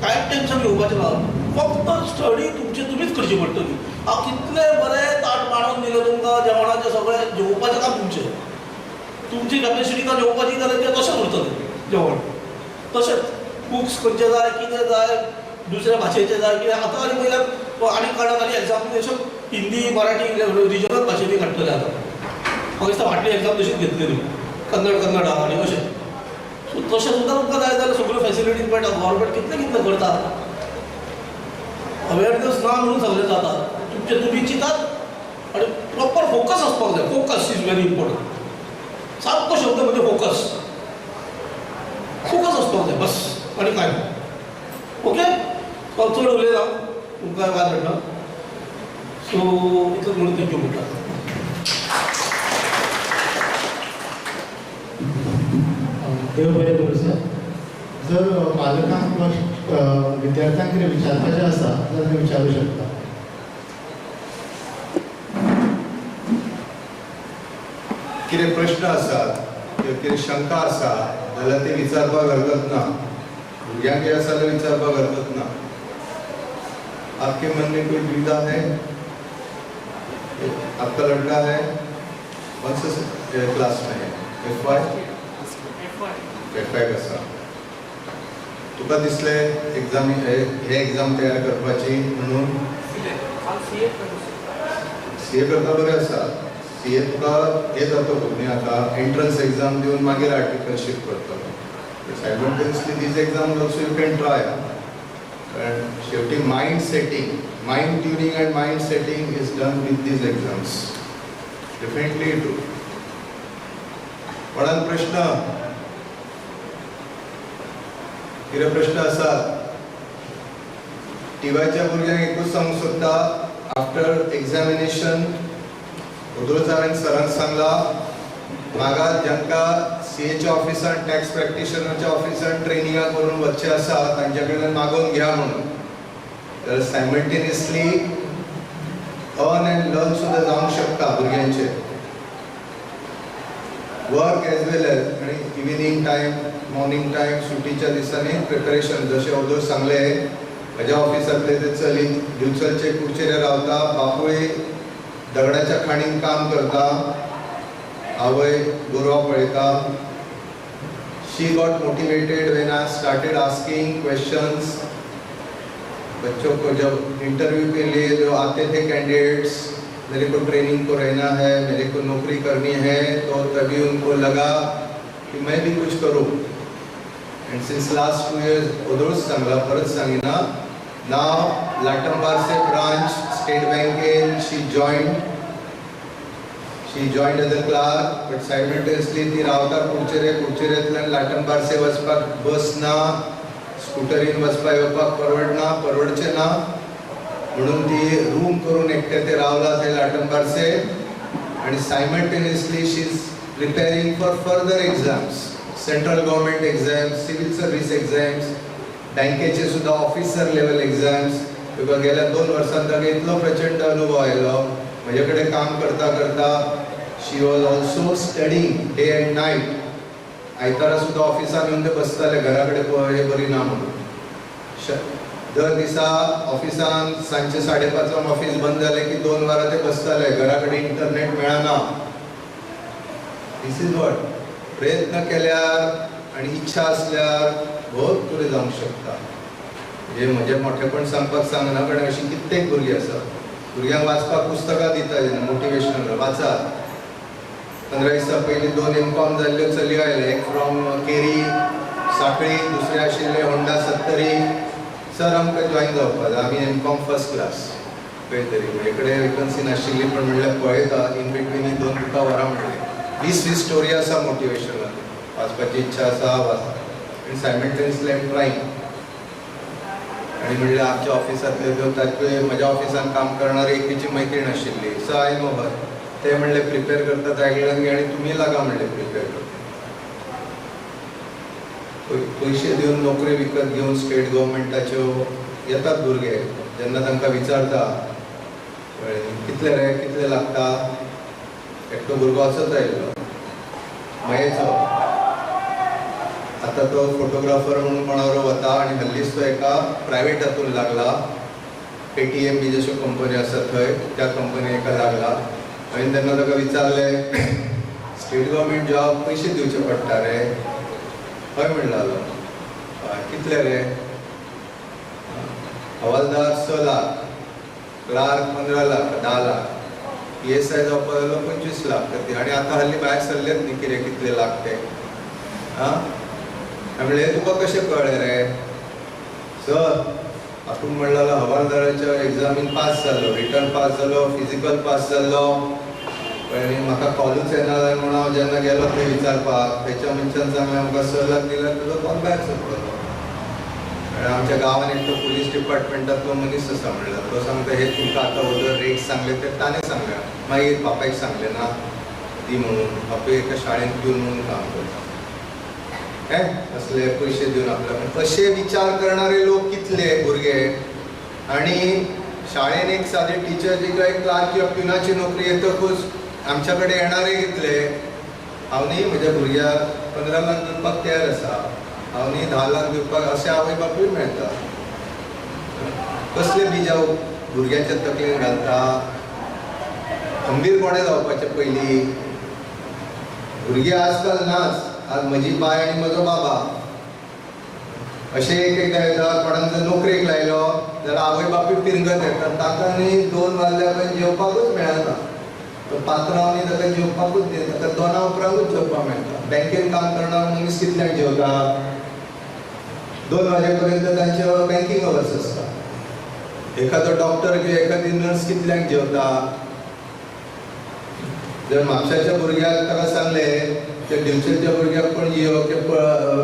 कांय टेन्शन घेवपाचें ना फक्त स्टडी तुमीच करची पडटली हांव कितलें बरें ताट मांडून दिलें तुमकां जेवणाचें सगळें जेवपाचें काम तुमची कॅपेसिटी ना जेवपाची जाल्यार तें तशें उरतलें जेवण तशेंच बुक्स खंयचे जाय कितें जाय दुसऱ्या भाशेचे जाय कितें आतां आनी पयल्यार आनी काडत आनी एग्जामिनेशन हिंदी मराठी रिजनल भाशेनी काडटले आतां म्हाका दिसता फाटली एग्जाम तशीच घेतलेली कन्नड आनी अशें सो तशें सुद्दां तुमकां जाय जाल्यार सगळ्यो फॅसिलिटीज मेळटा गव्हर्मेंट कितलें करता अवेरनेस ना म्हणून सगळें जाता तुमी चिंतात आनी प्रॉपर फोकस आसपाक जाय फोकस इज व्हेरी इम्पॉर्टंट सारको शब्द म्हणजे फोकस आसपाक जाय बस आनी कांय ना ओके हांव चड उलयना तुमकां वाद मेळटा सो इतलें म्हणून थँक्यू म्हणटा देव बरें करूं सर जर पालकांक विद्यार्थ्यांक कितें विचारपाचें आसा जाल्यार ते विचारूं शकता कितें प्रश्न आसात किंवा कितें शंका आसा जाल्यार ते विचारपाक हरकत ना भुरग्यांक कितें आसा जाल्यार विचारपाक हरकत ना आपके मन में कोई दुविधा है आपका लड़का है कौन से क्लास में है F5 आसा तुका दिसलें एग्जाम हे एग्जाम तयार करपाची म्हणून सीए करता बरें आसा सीए तुका हे जातलो न्ही आतां एंट्रन्स एग्जाम दिवन मागीर आर्टिकलशीप करतलो simultaneously these exam also you can try कारण शेवटी mind setting mind tuning and mind setting is done with these exams definitely do कोणाक प्रश्न कितें प्रश्न आसा टीवायच्या भुरग्यांक एकूच सांगूंक सोदता आफ्टर एग्जामिनेशन उदूच हांवें सरांक सांगला म्हाका जांकां सीएच्या ऑफिसान टॅक्स प्रॅक्टिशनरच्या ऑफिसान ट्रेनिंगाक करून वचचें आसा तांचे कडल्यान मागोवन घ्या म्हणून तर सायमल्टेनियसली अर्न अँड लर्न सुद्दां जावंक शकता भुरग्यांचे वर्क एज वेल एज आणि इव्हिनिंग टाईम मॉर्निंग टाईम सुटीच्या दिसांनी प्रिपरेशन जसे ओदोर सांगले म्हज्या ऑफिसांतले ते चली दिवचलचे कुडचेरे रावता बापूय दगडाच्या खाणीन काम करता आवय गोरवां पळयता. She got motivated when I started asking questions. बच्चों को जब इंटरव्यू के लिए जो आते थे कैंडिडेट्स, मेरे को ट्रेनिंग को रहना है, मेरे को नौकरी करनी है, तो तभी उनको लगा कि मैं भी कुछ करूं. And since last 2 years, ओदोर सांगला परत सांगिना. Now Latambarse branch, State Bank in, she joined as a clerk, but simultaneously ती रावता कुडचेरेंतल्यान लाटंबारसे वचपाक बस ना, स्कुटरीन वचपाक येवपाक परवडचें ना म्हणून ती रूम करून एकटे ते रावला थंय लाटंबारसे. आणि simultaneously she is preparing for further exams, central government exams, civil service exams, बँकेचे सुद्धा ऑफिसर लेवल एग्जाम्स. तुका गेल्या 2 वर्सांत ताका इतलो प्रचंड अनुभव आयलो. म्हजे कडेन काम करता करता she was also studying day and night. आयतारा सुद्धा ऑफिसान येवन ते बसताले घरा कडेन पळय बरी ना म्हणून. दर दिसा ऑफिसान सांजचे 5:30 ऑफिस बंद जालें की 2 वरां ते बसताले घरा कडेन इंटरनेट मेळना. दिस इज वॉट प्रयत्न केल्यार आनी इच्छा असल्यार बहुत कितें जावंक शकता. म्हणजे म्हजें मोठेपण सांगपाक सांगना पण अशीं कित्येक भुरगीं आसात. भुरग्यांक वाचपाक पुस्तकां दिता मोटिवेशनल वाचात. 15 दिसां पयलीं 2 M.Com जाल्ल्यो चलयो आयले, एक फ्रॉम केरी साखळी, दुसरे आशिल्ले होंडा 70. सर आमकां जॉईन जावपाक जाय. आमी M.Com फर्स्ट क्लास खंय तरी म्हजे कडेन वेकन्सी नाशिल्ली पण म्हणल्यार पळयता इन बिटवीन 2 तुका वरां म्हणलें. 20 स्टोरी आसा मोटिवेशनल, वाचपाची इच्छा आसा वाच. आनी सायमल्टेनियसली आय एम ट्रायिंग. आणि म्हणले आमच्या ऑफिसांतले ताचे म्हज्या ऑफिसान काम करणारी एकीची मैत्रीण आशिल्ली. सो आय नो हर. ते म्हणले प्रिपेअर करतात आयकल्यान गे आनी तुमी लागा म्हणले प्रिपेअर करता. पयशे दिवन नोकरी विकत घेवन स्टेट गव्हर्मेंटाच्यो येतात भुरगे. जेन्ना तांकां विचारता कितले रे कितले लागता, एकटो भुरगो असोच आयिल्लो मयेचो. आता तो फोटोग्राफर म्हणून कोणावर वता आणि हल्लीच तो एका प्रायव्हेट हातून लागला. पेटीएम बी जश्यो कंपनी आसा थंय त्या कंपनी एका लागला. हांवें तेन्ना ताका विचारलें स्टेट गव्हर्मेंट जॉब पयशे दिवचे पडटा रे. हय म्हणलेलो. कितले रे. हवालदार 6 लाख, क्लार्क 15 लाख 10 लाख, PSI जावपाक लागलो 25 लाख. आनी आतां हल्ली भायर सरलेत न्ही कितें कितले लाख ते. म्हणले तुका कशें कळ्ळें रे. सर आपूण म्हणलेलो हवालदाराच्या एग्जामीन पास जालो, रिटर्न पास जालो, फिजिकल पास जालो. आनी म्हाका कॉलूच येना जालें म्हणून हांव जेन्ना गेलो थंय विचारपाक थंयच्या मनशान सांगलें आमकां 6 लाख दिल्यार तुजो कॉल भायर सरतलो. आमच्या गांवांत एकटो पुलीस डिपार्टमेंटांतलो मनीस आसा म्हणला. तो सांगता हे तुमकां आतां ओदर रेट सांगले ते ताणें सांगल्या. मागीर बापायक सांगलें ना ती म्हणून. बापूय एका शाळेंत पिवन म्हणून काम करता. काय असले पयशे दिवन आपल्याक अशे विचार करणारे लोक कितले भुरगे. आणि शाळेन एक सादे टिचर जी काय क्लार्क किंवा पिनाची नोकरी येतकूच आमच्या कडेन येणारे कितले. हांव न्ही म्हज्या भुरग्याक 15 लाख दिवपाक तयार आसा. हांव न्ही 10 लाख दिवपाक अशें आवय बापूय मेळटा. कसले बिजा भुरग्याच्या तकलेन घालता. खंबीरपणे जावपाचें पयलीं. भुरगे आजकाल नाच. आज म्हजी बाय आनी म्हजो बाबा अशें एकदां येता. कोणाक जर नोकरेक लायलो जाल्यार आवय बापूय पिरंगत येता. ताका न्ही 2 वाजल्या पयलीं जेवपाकूच मेळना. तो पात्रांव न्ही ताका जेवपाकूच दिना. ताका 2 उपरांतूच जेवपाक मेळटा. बँकेन काम करणारो मनीस कितल्यांक जेवता. 2 वाजे पर्यंत तांचे बँकींग अवर्स आसता. एखादो डॉक्टर किंवा एखादी नर्स कितल्यांक जेवता. जर म्हापशाच्या भुरग्याक ताका सांगलें त्या दिवचलच्या भुरग्याक पणजी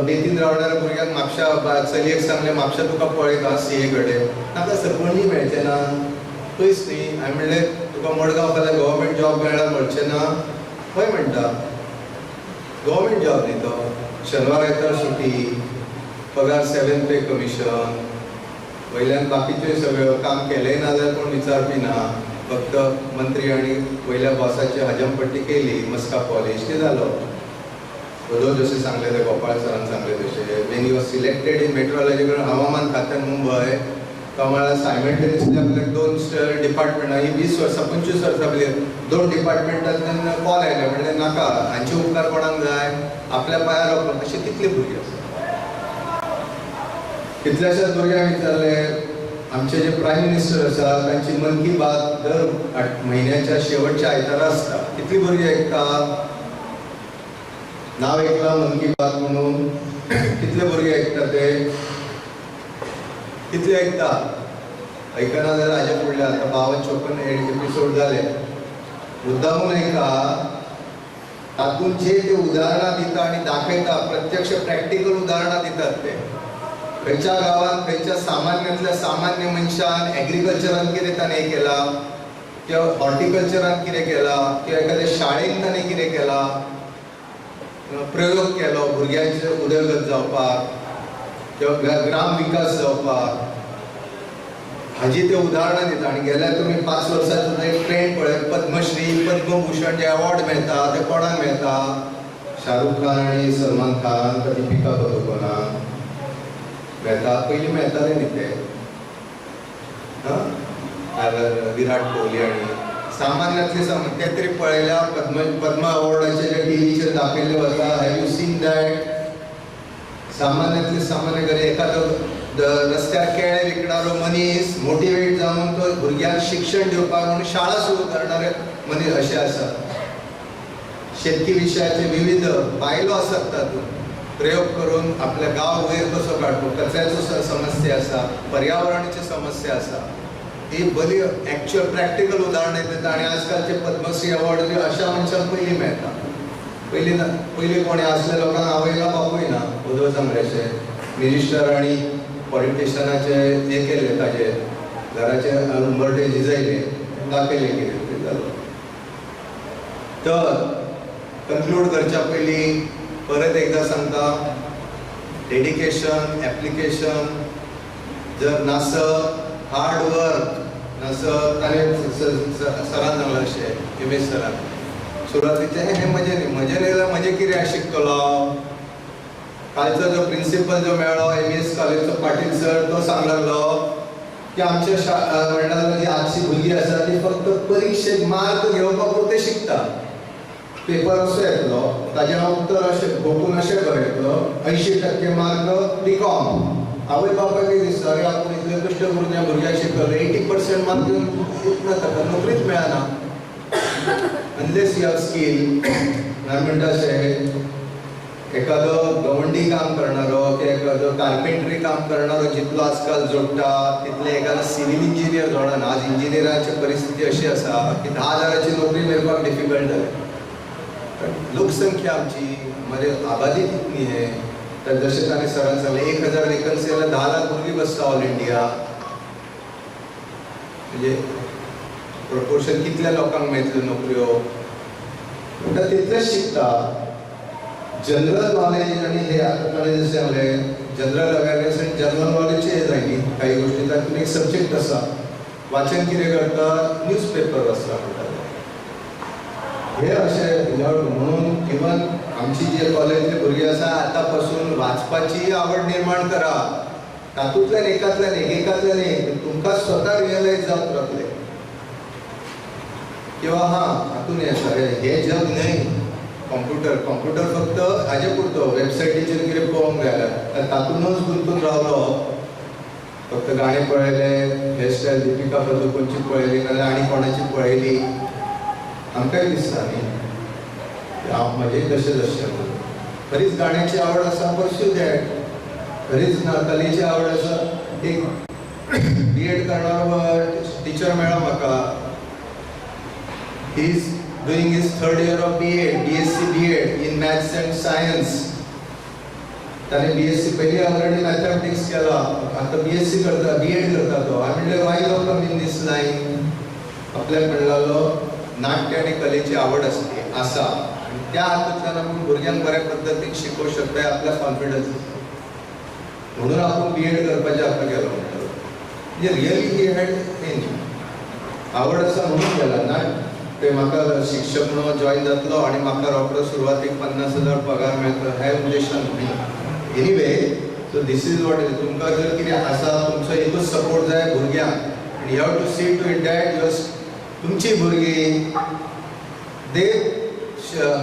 बेतीन रावणाऱ्या भुरग्याक म्हापशा चलयेक सांगलें म्हापशा तुका पळयता CA कडेन. नाका सर पणजी मेळचें ना. पयस न्ही. हांवें म्हणलें तुका मडगांव जाल्यार गव्हर्मेंट जॉब मेळ्ळ्यार मेळचें ना. हय म्हणटा. गव्हर्मेंट जॉब न्ही तो. शेनवार आयतार सुटी, पगार 7 पे कमिशन. वयल्यान बाकीच्यो सगळ्यो काम केलेंय ना जाल्यार कोण विचारपी ना. फक्त मंत्री आनी वयल्या बॉसाची हजमपट्टी केली, मस्का पॉलिश ते जालो. वदो जसे सांगलेले गोपाळ सरान सांगले तसे when you are selected in meteorological हवामान खात्यान मुंबय तो म्हळ्यार सायमल्टेनियसली आपल्याक 2 डिपार्टमेंटां ही 20 वर्सां 25 वर्सां पयलीं 2 डिपार्टमेंटांतल्यान कॉल आयले म्हणलें नाका हांचे उपकार कोणाक जाय आपल्या पांयार रोखून अशे कितले भुरगे आसा कितल्याशाच भुरग्यांक विचारले आमचे जे प्रायम मिनिस्टर आसा तांची मन की बात दर म्हयन्याच्या शेवटच्या आयतारा आसता कितली भुरगीं आयकता नाव ऐकला मन की बात म्हणून कितले भुरगे आयकता ते कितले आयकता ऐकना जाल्यार हाजे फुडले आतां 52-54 एपिसोड जाले मुद्दामून आयका तातूंत जे ते उदाहरणां दिता आनी दाखयता प्रत्यक्ष प्रॅक्टिकल उदाहरणां दितात ते खंयच्या गांवांत खंयच्या सामान्यांतल्या सामान्य मनशान एग्रीकल्चरान कितें ताणें केला किंवा हॉर्टिकल्चरान कितें केला किंवा एखाद्या शाळेंत ताणें कितें केला प्रयोग केलो भुरग्यांचे उदरगत जावपाक किंवा ग्राम विकास जावपाक हाजी ते उदाहरणां दिता आनी गेल्यार तुमी 5 वर्सांचो एक ट्रेंड पळय पद्मश्री पद्मभूषण जे अवॉर्ड मेळटा ते कोणाक मेळटा शाहरुख खान आनी सलमान खान का दीपिका पदुकोणाक मेळटा पयलीं मेळटाले न्ही ते विराट कोहली आनी सामान्यांतले ते तरी पळयल्या पद्म अवॉर्डाचे जे टीव्हीचेर दाखयल्ले वता हॅव यू सीन दॅट सामान्यांतले सामान्य घरे एखादो रस्त्यार केळे विकणारो मनीस मोटिवेट जावन तो भुरग्यांक शिक्षण दिवपाक म्हणून शाळा सुरू करणारे मनीस अशे आसा शेतकी विशयाचे विविध बायलो आसात तातूंत प्रयोग करून आपल्या गांव वयर कसो काडटो कचऱ्याचो समस्या आसा पर्यावरणाची समस्या आसा ही बरी एक्चुअल प्रॅक्टिकल उदाहरणां दिता आनी आजकालचे पद्मश्री अवॉर्ड बी अशा मनशांक पयलीं मेळटा पयलीं कोणी असल्या लोकांक आवयला बापूय ना उदो सांगल्याचे मिनिस्टर आनी पॉलिटिशियनाचे हे केले ताजे घराचे उंबरटे झिजयले दाखयले कितें जालो तर कन्क्लूड करच्या पयलीं परत एकदा सांगता डेडिकेशन एप्लिकेशन जर नासत हार्ड वर्क नासत ताणें सरान सांगलें अशें इमेज सरान सुरवातीचें हें मजेन येयल्यार मजे कितें शिकतलो कालचो जो प्रिंसिपल जो मेळ्ळो एमईएस कॉलेजचो पाटील सर तो सांगलेलो की आमच्या मंडळांत जी आजची भुरगीं आसा ती फक्त परिक्षेक मार्क घेवपा पुरते शिकता पेपर असो येतलो ताजें हांव उत्तर अशें भोगून अशें बरयतलो 80% मार्क बीकॉम आवय बापायक दिसता की आपूण इतले कश्ट करून त्या भुरग्याक शिकयले 80% मार्क घेवन ना ताका नोकरीच मेळना अनलेस यू हॅव स्कील म्हणटा अशें एखादो गवंडी काम करणारो किंवा एखादो कार्पेंट्री काम करणारो जितलो आजकाल जोडटा तितले एखादो सिव्हिल इंजिनियर जोडना आज इंजिनियरांची परिस्थिती अशी आसा की 10,000ची नोकरी मेळपाक डिफिकल्ट जाली लोकसंख्या आमची म्हणजे आबादी कितली आहे तर जशें ताणें सरान सांगलें 1,000 वेकन्सी जाल्यार 10 लाख भुरगीं बसता ऑल इंडिया म्हणजे प्रपोर्शन कितल्या लोकांक मेळटल्यो नोकऱ्यो म्हणटा तितलेच शिकता जनरल नॉलेज आनी हे आतां ताणें जशें सांगलें जनरल अवेरनेस आनी जनरल नॉलेजची हे जायनी काही गोश्टी तातूंत एक सब्जेक्ट आसा वाचन कितें करता न्यूजपेपर वाचता म्हणटाले हे अशें म्हणून इवन आमची जे कॉलेजचे भुरगीं आसा आतां पासून वाचपाची आवड निर्माण करा तातूंतल्यान एकांतल्यान एक तुमकां स्वता रियलायज जावंक लागलें किंवा हातून हें आसा हे जग न्हय कॉम्प्युटर फक्त हाजे पुरतो वेबसायटीचेर कितें पळोवंक जाय तातूंतच गुंतून रावलो फक्त गाणें पळयलें हेअरस्टायल दीपिका पदुकोणची पळयली नाजाल्यार आनी कोणाची पळयली आमकांय दिसता न्ही हांव म्हजें तशें खरीच गाण्याची आवड आसा परस्यू दॅट खरीच कलेची आवड आसा एक B.Ed करणारो टिचर मेळ्ळो म्हाका he is doing his 3rd year of B.Ed BSc B.Ed in Maths and Science ताणें BSc पयलीं ऑलरेडी मॅथमॅटिक्स केला आतां BSc करता B.Ed करता तो हांवें म्हणलें why you come in this line आपल्याक म्हणलेलो नाट्य आनी कलेची आवड आसा आनी त्या हातूंतल्यान आमी भुरग्यांक बऱ्या पद्दतीन शिकोवंक शकता आपल्या कॉन्फिडन्स म्हणून आपूण B.Ed करपाचें हाका गेलो म्हणटालो म्हणजे रियली ही हॅड आवड आसा म्हणून गेला ना ते म्हाका शिक्षक म्हणून जॉईन जातलो आणि म्हाका रोखडो सुरवातीक 50,000 पगार मेळटलो हे उद्देशान न्ही. Anyway, so this is what is. तुमकां जर कितें आसा, तुमचो एकूच सपोर्ट जाय भुरग्यांक. You have to see to it that तुमची भुरगीं दे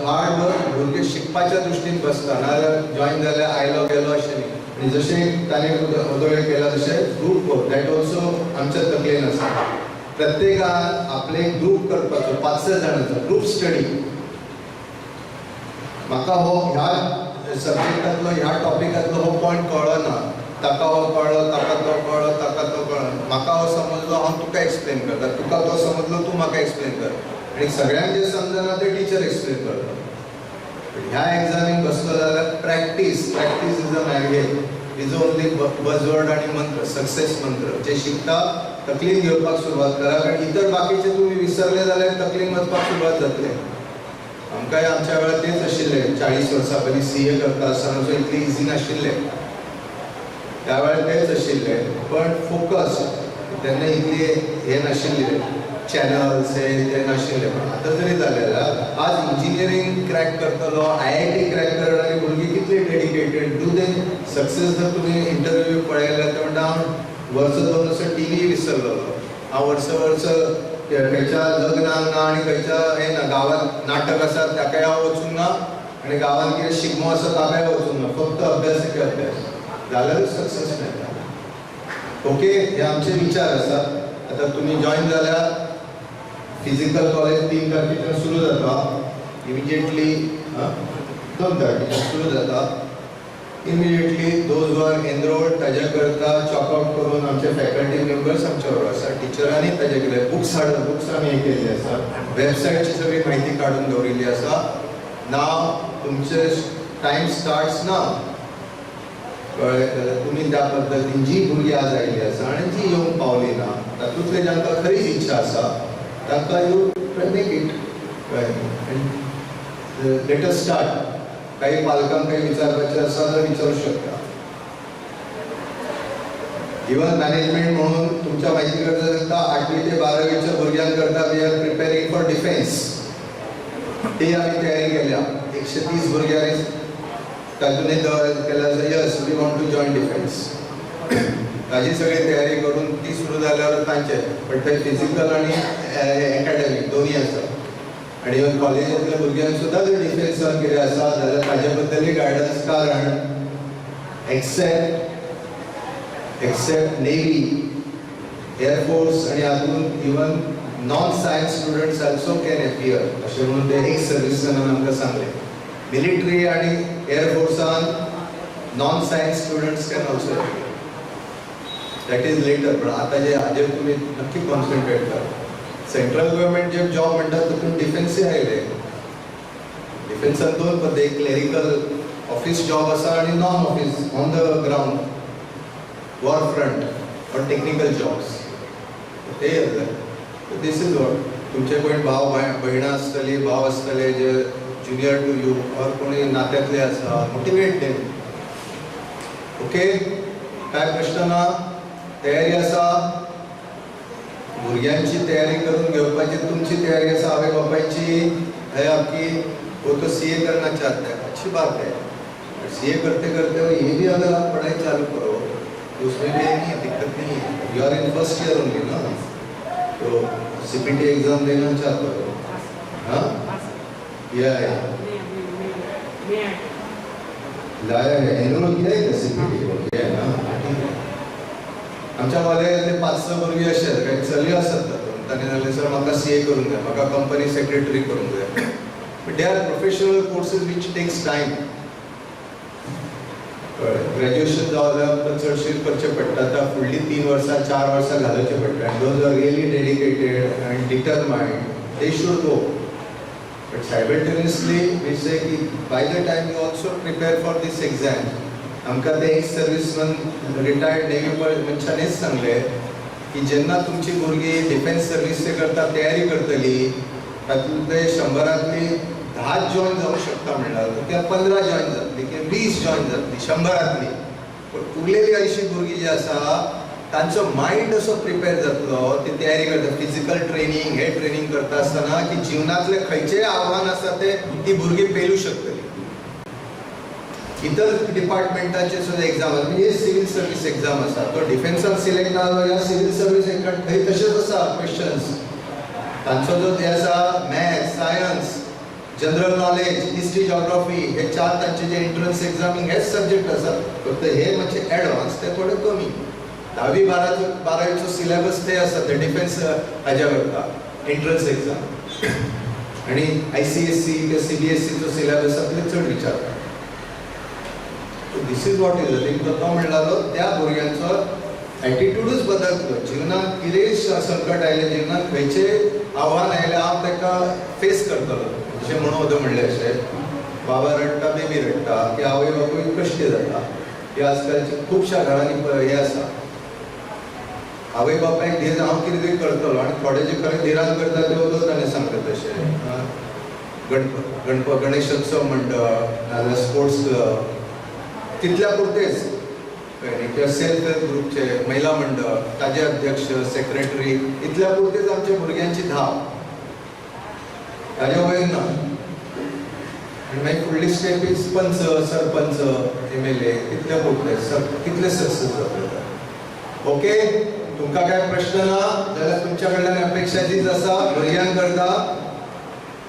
हार्ड वर्क भुरगे शिकपाच्या दृश्टीन बसता, नाजाल्यार जॉईन जाले आयलो गेलो अशें न्ही. आनी जशें ताणें उदोळे केला तशें ग्रूप वर्क दॅट ऑल्सो आमच्या तकलेन आसा. प्रत्येकान आपले ग्रूप करपाचो 5-6 जाणांचो ग्रूप स्टडी. म्हाका हो ह्या सब्जेक्टांतलो ह्या टॉपिकांतलो हो पॉयंट कळ्ळो ना, ताका हो कळ्ळो, ताका तो कळ्ळो, ताका तो कळ्ळो. म्हाका हो समजलो, हांव तुका एक्सप्लेन करता, तुका तो समजलो, तू म्हाका एक्सप्लेन कर. आनी सगळ्यांक जे समजना ते टिचर एक्सप्लेन करता. ह्या एग्जामीक बसलो जाल्यार practice is a marriage is only buzzword आणि मंत्र, सक्सेस मंत्र. जे शिकता तकलीन घेवपाक सुरवात करा, कारण इतर बाकीचे तुम्ही विसरले जाल्यार तकलीन वचपाक सुरवात जातले. आमकांय आमच्या वेळार तेच आशिल्ले. 40 वर्सां पयलीं CA करता आसतना इतलें इझी नाशिल्लें. त्या वेळार तेच आशिल्ले, पण फोकस तेन्ना इतली हे नाशिल्ले, चॅनल्स हे नाशिल्ले. पण आतां जरी जालें जाल्यार आज इंजिनियरींग क्रॅक करतलो, IIT क्रॅक करणारी भुरगीं कितली डेडिकेटेड. Do they success. जर तुमी इंटरव्यू पळयले ते म्हणटा हांव वर्स 2 असो टीव्ही विसरलो, हांव वर्स खंयच्या लग्नाक ना आनी खंयच्या हे ना, गांवांत नाटक आसा ताकाय हांव वचूंक ना आनी गांवांत कितें शिगमो आसा ताकाय वचूंक ना, फक्त अभ्यास की अभ्यास. जाल्यारूच सक्सेस मेळटा. ओके, हे आमचे विचार आसात. आतां तुमी जॉईन जाल्यार फिजिकल कॉलेज 3 तारखेच्यान सुरू जाता. इमिजिएटली 2 तारखेच्यान सुरू जाता. इमिजिएटली दोज वर एनरोल ताजे करता चॉकआउट करून आमचे फॅकल्टी मेंबर्स आमच्या बरोबर आसा. टिचरांनी ताजे कितें बुक्स आमी हे केल्ले आसा. वेबसायटची सगळी म्हायती काडून दवरिल्ली आसा. नाव तुमचे टायम स्टार्ट्स नाव. कळ्ळें? तुमी त्या पद्दतीन जी भुरगीं आज आयिल्लीं आसा आनी जी येवंक पावलीं ना, तातूंतले जांकां खरीच इच्छा आसा तांकां you make it. Let us start. काही पालकांक काही विचारपाचें आसा जाल्यार विचारूं शकता. इवन मॅनेजमेंट म्हणून तुमच्या म्हायती करता जाता 8वी ते 12वीच्या भुरग्यांक करता we are preparing for defence. ती आमी तयारी केल्या. 130 भुरग्यांनी तातूंत केल्या yes we want to join defence. ताजी सगळी तयारी करून ती सुरू जाल्यार तांचे. पण थंय फिजिकल आनी एकाडेमीक दोन्ही आसा. आनी इवन कॉलेजांतल्या भुरग्यांक सुद्दां जर डिफेन्सान कितें आसा जाल्यार ताजे बद्दलूय गायडन्स. कारण एक्सेप्ट नेवी, एअरफोर्स आनी हातूंत even non science students also can appear अशें म्हणून ते एक सर्विसमॅनान आमकां सांगलें. मिलिटरी आनी एअरफोर्सान non science students can also appear. That is later. पण आतां जे हाजेर तुमी नक्की कॉन्सन्ट्रेट करा. सेंट्रल गव्हर्मेंट जे जॉब म्हणटात तातूंत डिफेन्सय आयले. डिफेन्सान 2 पद्दती, एक क्लेरिकल ऑफिस जॉब आसा आनी non office on the ground war front और टेक्निकल जॉब्स ते जाय. This is what. तुमचे कोण भाव भयणां आसतली, भाव आसतले जे ज्युनियर टू यू और कोणी नात्यांतले आसा, मोटिवेट देम. ओके, काय प्रश्न ना? तयारी आसा? भुरग्यांची तयारी करून घेवपाची तुमची तयारी आसा. आवय बापायची है आपकी वो तो CA करना चाहता है, अच्छी बात है. CA करते करते ये भी अगर आप पढ़ाई चालू करो तो उसमें भी नहीं है, दिक्कत नहीं है. You are in first year only ना, तो CPT एग्जाम देना चाहते हो? हाँ, किया है, लाया है, एनरोल किया है का CPT को? किया है ना. आमच्या कॉलेजांतले 5-6 भुरगीं अशे आसात, काही चलयो आसात तातूंत. ताणें जालें सर म्हाका CA करूंक जाय, म्हाका कंपनी सेक्रेटरी करूंक जाय. But they are professional courses which takes time. Graduation जाल्यार चडशे करचें पडटा. आतां फुडलीं 3 वर्सां 4 वर्सां घालचें पडटा. आनी दोज आर रियली डेडिकेटेड आनी determined they should go. But simultaneously we say की by the time you also prepare for this exam. आमकां ते एक सर्विसमॅन रिटायर्ड नेवी मनशांनीच सांगलें की जेन्ना तुमची भुरगीं डिफेन्स सर्वीस करता तयारी करतली तातूंतले 100रांतली 10 जॉइन जावंक शकता म्हणल्यार किंवा 15 जॉइन जातली किंवा 20 जॉइन जातली 100रांतली. पण उरलेली 80 भुरगीं जी आसा तांचो माइंड असो प्रिपेर जातलो, ती तयारी करता, फिजिकल ट्रेनिंग हे ट्रेनिंग करता आसतना की जीवनातले खंयचेय आव्हान आसा ते ती भुरगीं पेलू शकतली. इतर डिपार्टमेंटाचे सुद्धा एक्झाम आसा, म्हणजे सिव्हिल सर्व्हिस एक्झाम आसा, तो डिफेन्साक सिलेक्ट जालो या सिव्हिल सर्व्हिस थंय तशेंच आसा क्वेश्चन्स. तांचो जो ते आसा maths, science, general knowledge, history, geography हे 4 तांचे जे एंट्रन्स एक्झामींग हेच सब्जेक्ट आसा. फक्त हे मातशे एडवान्स ते थोडे कमी. 10वी 12वीचो सिलेबस ते आसा ते डिफेन्स हाज्या करता एंट्रन्स एक्झाम. आणि ICSE ते CBSEचो सिलेबस आपले चड विचारता. This is what is the thing. तो म्हणलालो त्या भुरग्यांचो एटिट्यूडच बदलतलो. जीवनात कितेंय संकट आयलें, जीवनात खंयचे आव्हान आयलें हांव ताका फेस करतलो. अशें म्हणून वता म्हणलें अशें बाबा रडटा, बेबी रडटा, की आवय बापूय कश्ट जाता. हे आजकालच्या खुबशा घरांनी हे आसा. आवय बापायक धीर हांव कितें तरी करतलो आनी थोडे जे खरें धिरान करता ते वचत ताणें सांगता तशें. गणेशोत्सव म्हणटा नाजाल्यार स्पोर्ट्स क्लब तितल्या पुरतेच, किंवा सेल्फ हेल्प ग्रुपचे महिला मंडळ ताजे अध्यक्ष, सेक्रेटरी इतल्या पुरतेच आमच्या भुरग्यांची धाव, ताजे वयर ना. आनी मागीर फुडली स्टेप इज पंच, सरपंच, MLA इतल्या पुरतेच कितले सक्सेस जातले. ओके, तुमकां काय प्रश्न ना जाल्यार तुमच्या कडल्यान अपेक्षा तीच आसा भुरग्यांक करता.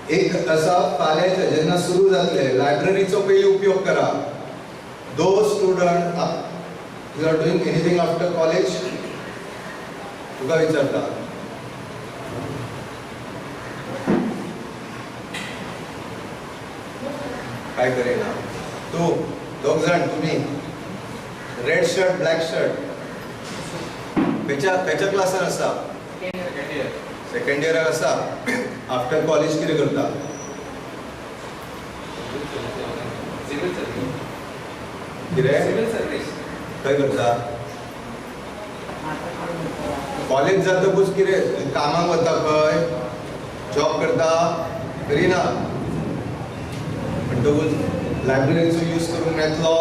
एक आसा फाल्यां जेन्ना सुरू जातले लायब्ररीचो पयलीं उपयोग करा. Those students who are doing anything after college, तुका विचारता काय करेना तू दोग जाण तुम्ही रेड शर्ट ब्लॅक शर्ट खंयच्या क्लासान आसा? सेकंड इयराक आसा. आफ्टर कॉलेज कितें करता? खंय करता? कॉलेज जातकूच कितें कामाक वता, खंय जॉब करता, करिना. म्हणटकूच लायब्ररीचो यूज करूंक मेळटलो.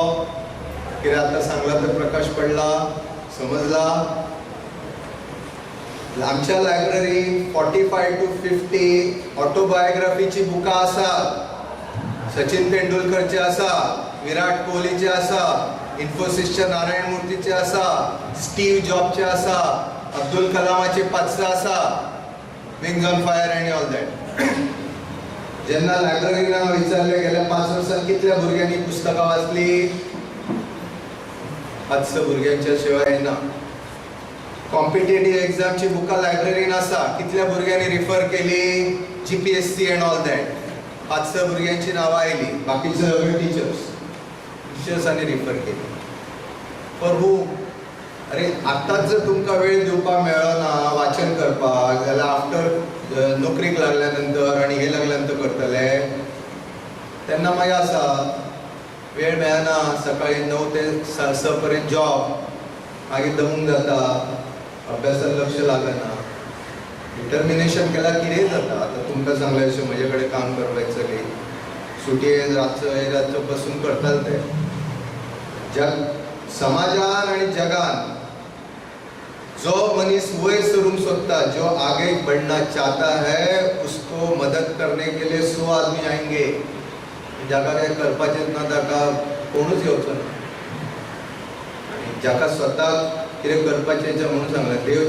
कितें आतां सांगला तर प्रकाश पडला, समजला. आमच्या लायब्ररीन 45 to 50 ऑटोबायोग्राफीची बुकां आसात. सचिन तेंडुलकरचे आसा, विराट कोहलीचे आसा, इन्फोसिसच्या नारायण मूर्तीचे आसा, स्टीव जॉबचे आसा, अब्दुल कलामाचे 5 आसा, wings on fire and all that. जेन्ना लायब्ररीन विचारले गेल्या 5 वर्सांत कितल्या भुरग्यांनी पुस्तकां वाचली? 500 भुरग्यांच्या शिवाय येना. कॉम्पिटेटिव्ह एक्झामची बुकां लायब्ररीन आसा, कितल्या भुरग्यांनी रिफर केली? GPSC अँड ऑल दॅट 500 भुरग्यांची नांवां आयली. बाकीचे सगळे टिचर्सांनी रिफर केली. फॉर हू? अरे आतांच जर तुमकां वेळ दिवपाक मेळ्ळो ना वाचन करपाक जाल्यार आफ्टर नोकरीक लागल्या नंतर आनी हे लागल्या नंतर करतले तेन्ना मागीर आसा वेळ मेळना. सकाळी 9 ते 6 पर्यंत जॉब, मागीर दमूंक जाता, अभ्यासात लक्ष लागना. डिटर्मिनेशन केल्यार कितेंय जाता. आतां तुमकां सांगलें अशें म्हजे कडेन काम करपाक चली सुटी रातचो बसून करताले ते. जग समाजान आनी जगान जो मनीस वयर सरूंक सोदता, जो आगे बढ़ना चाहता है, उसको मदद करने के लिए 100 आदमी आएंगे. जाका काय करपाचें ना ताका कोणूच येवचो ना. आनी जाका स्वताक कितें करपाचें म्हणून सांगलें देव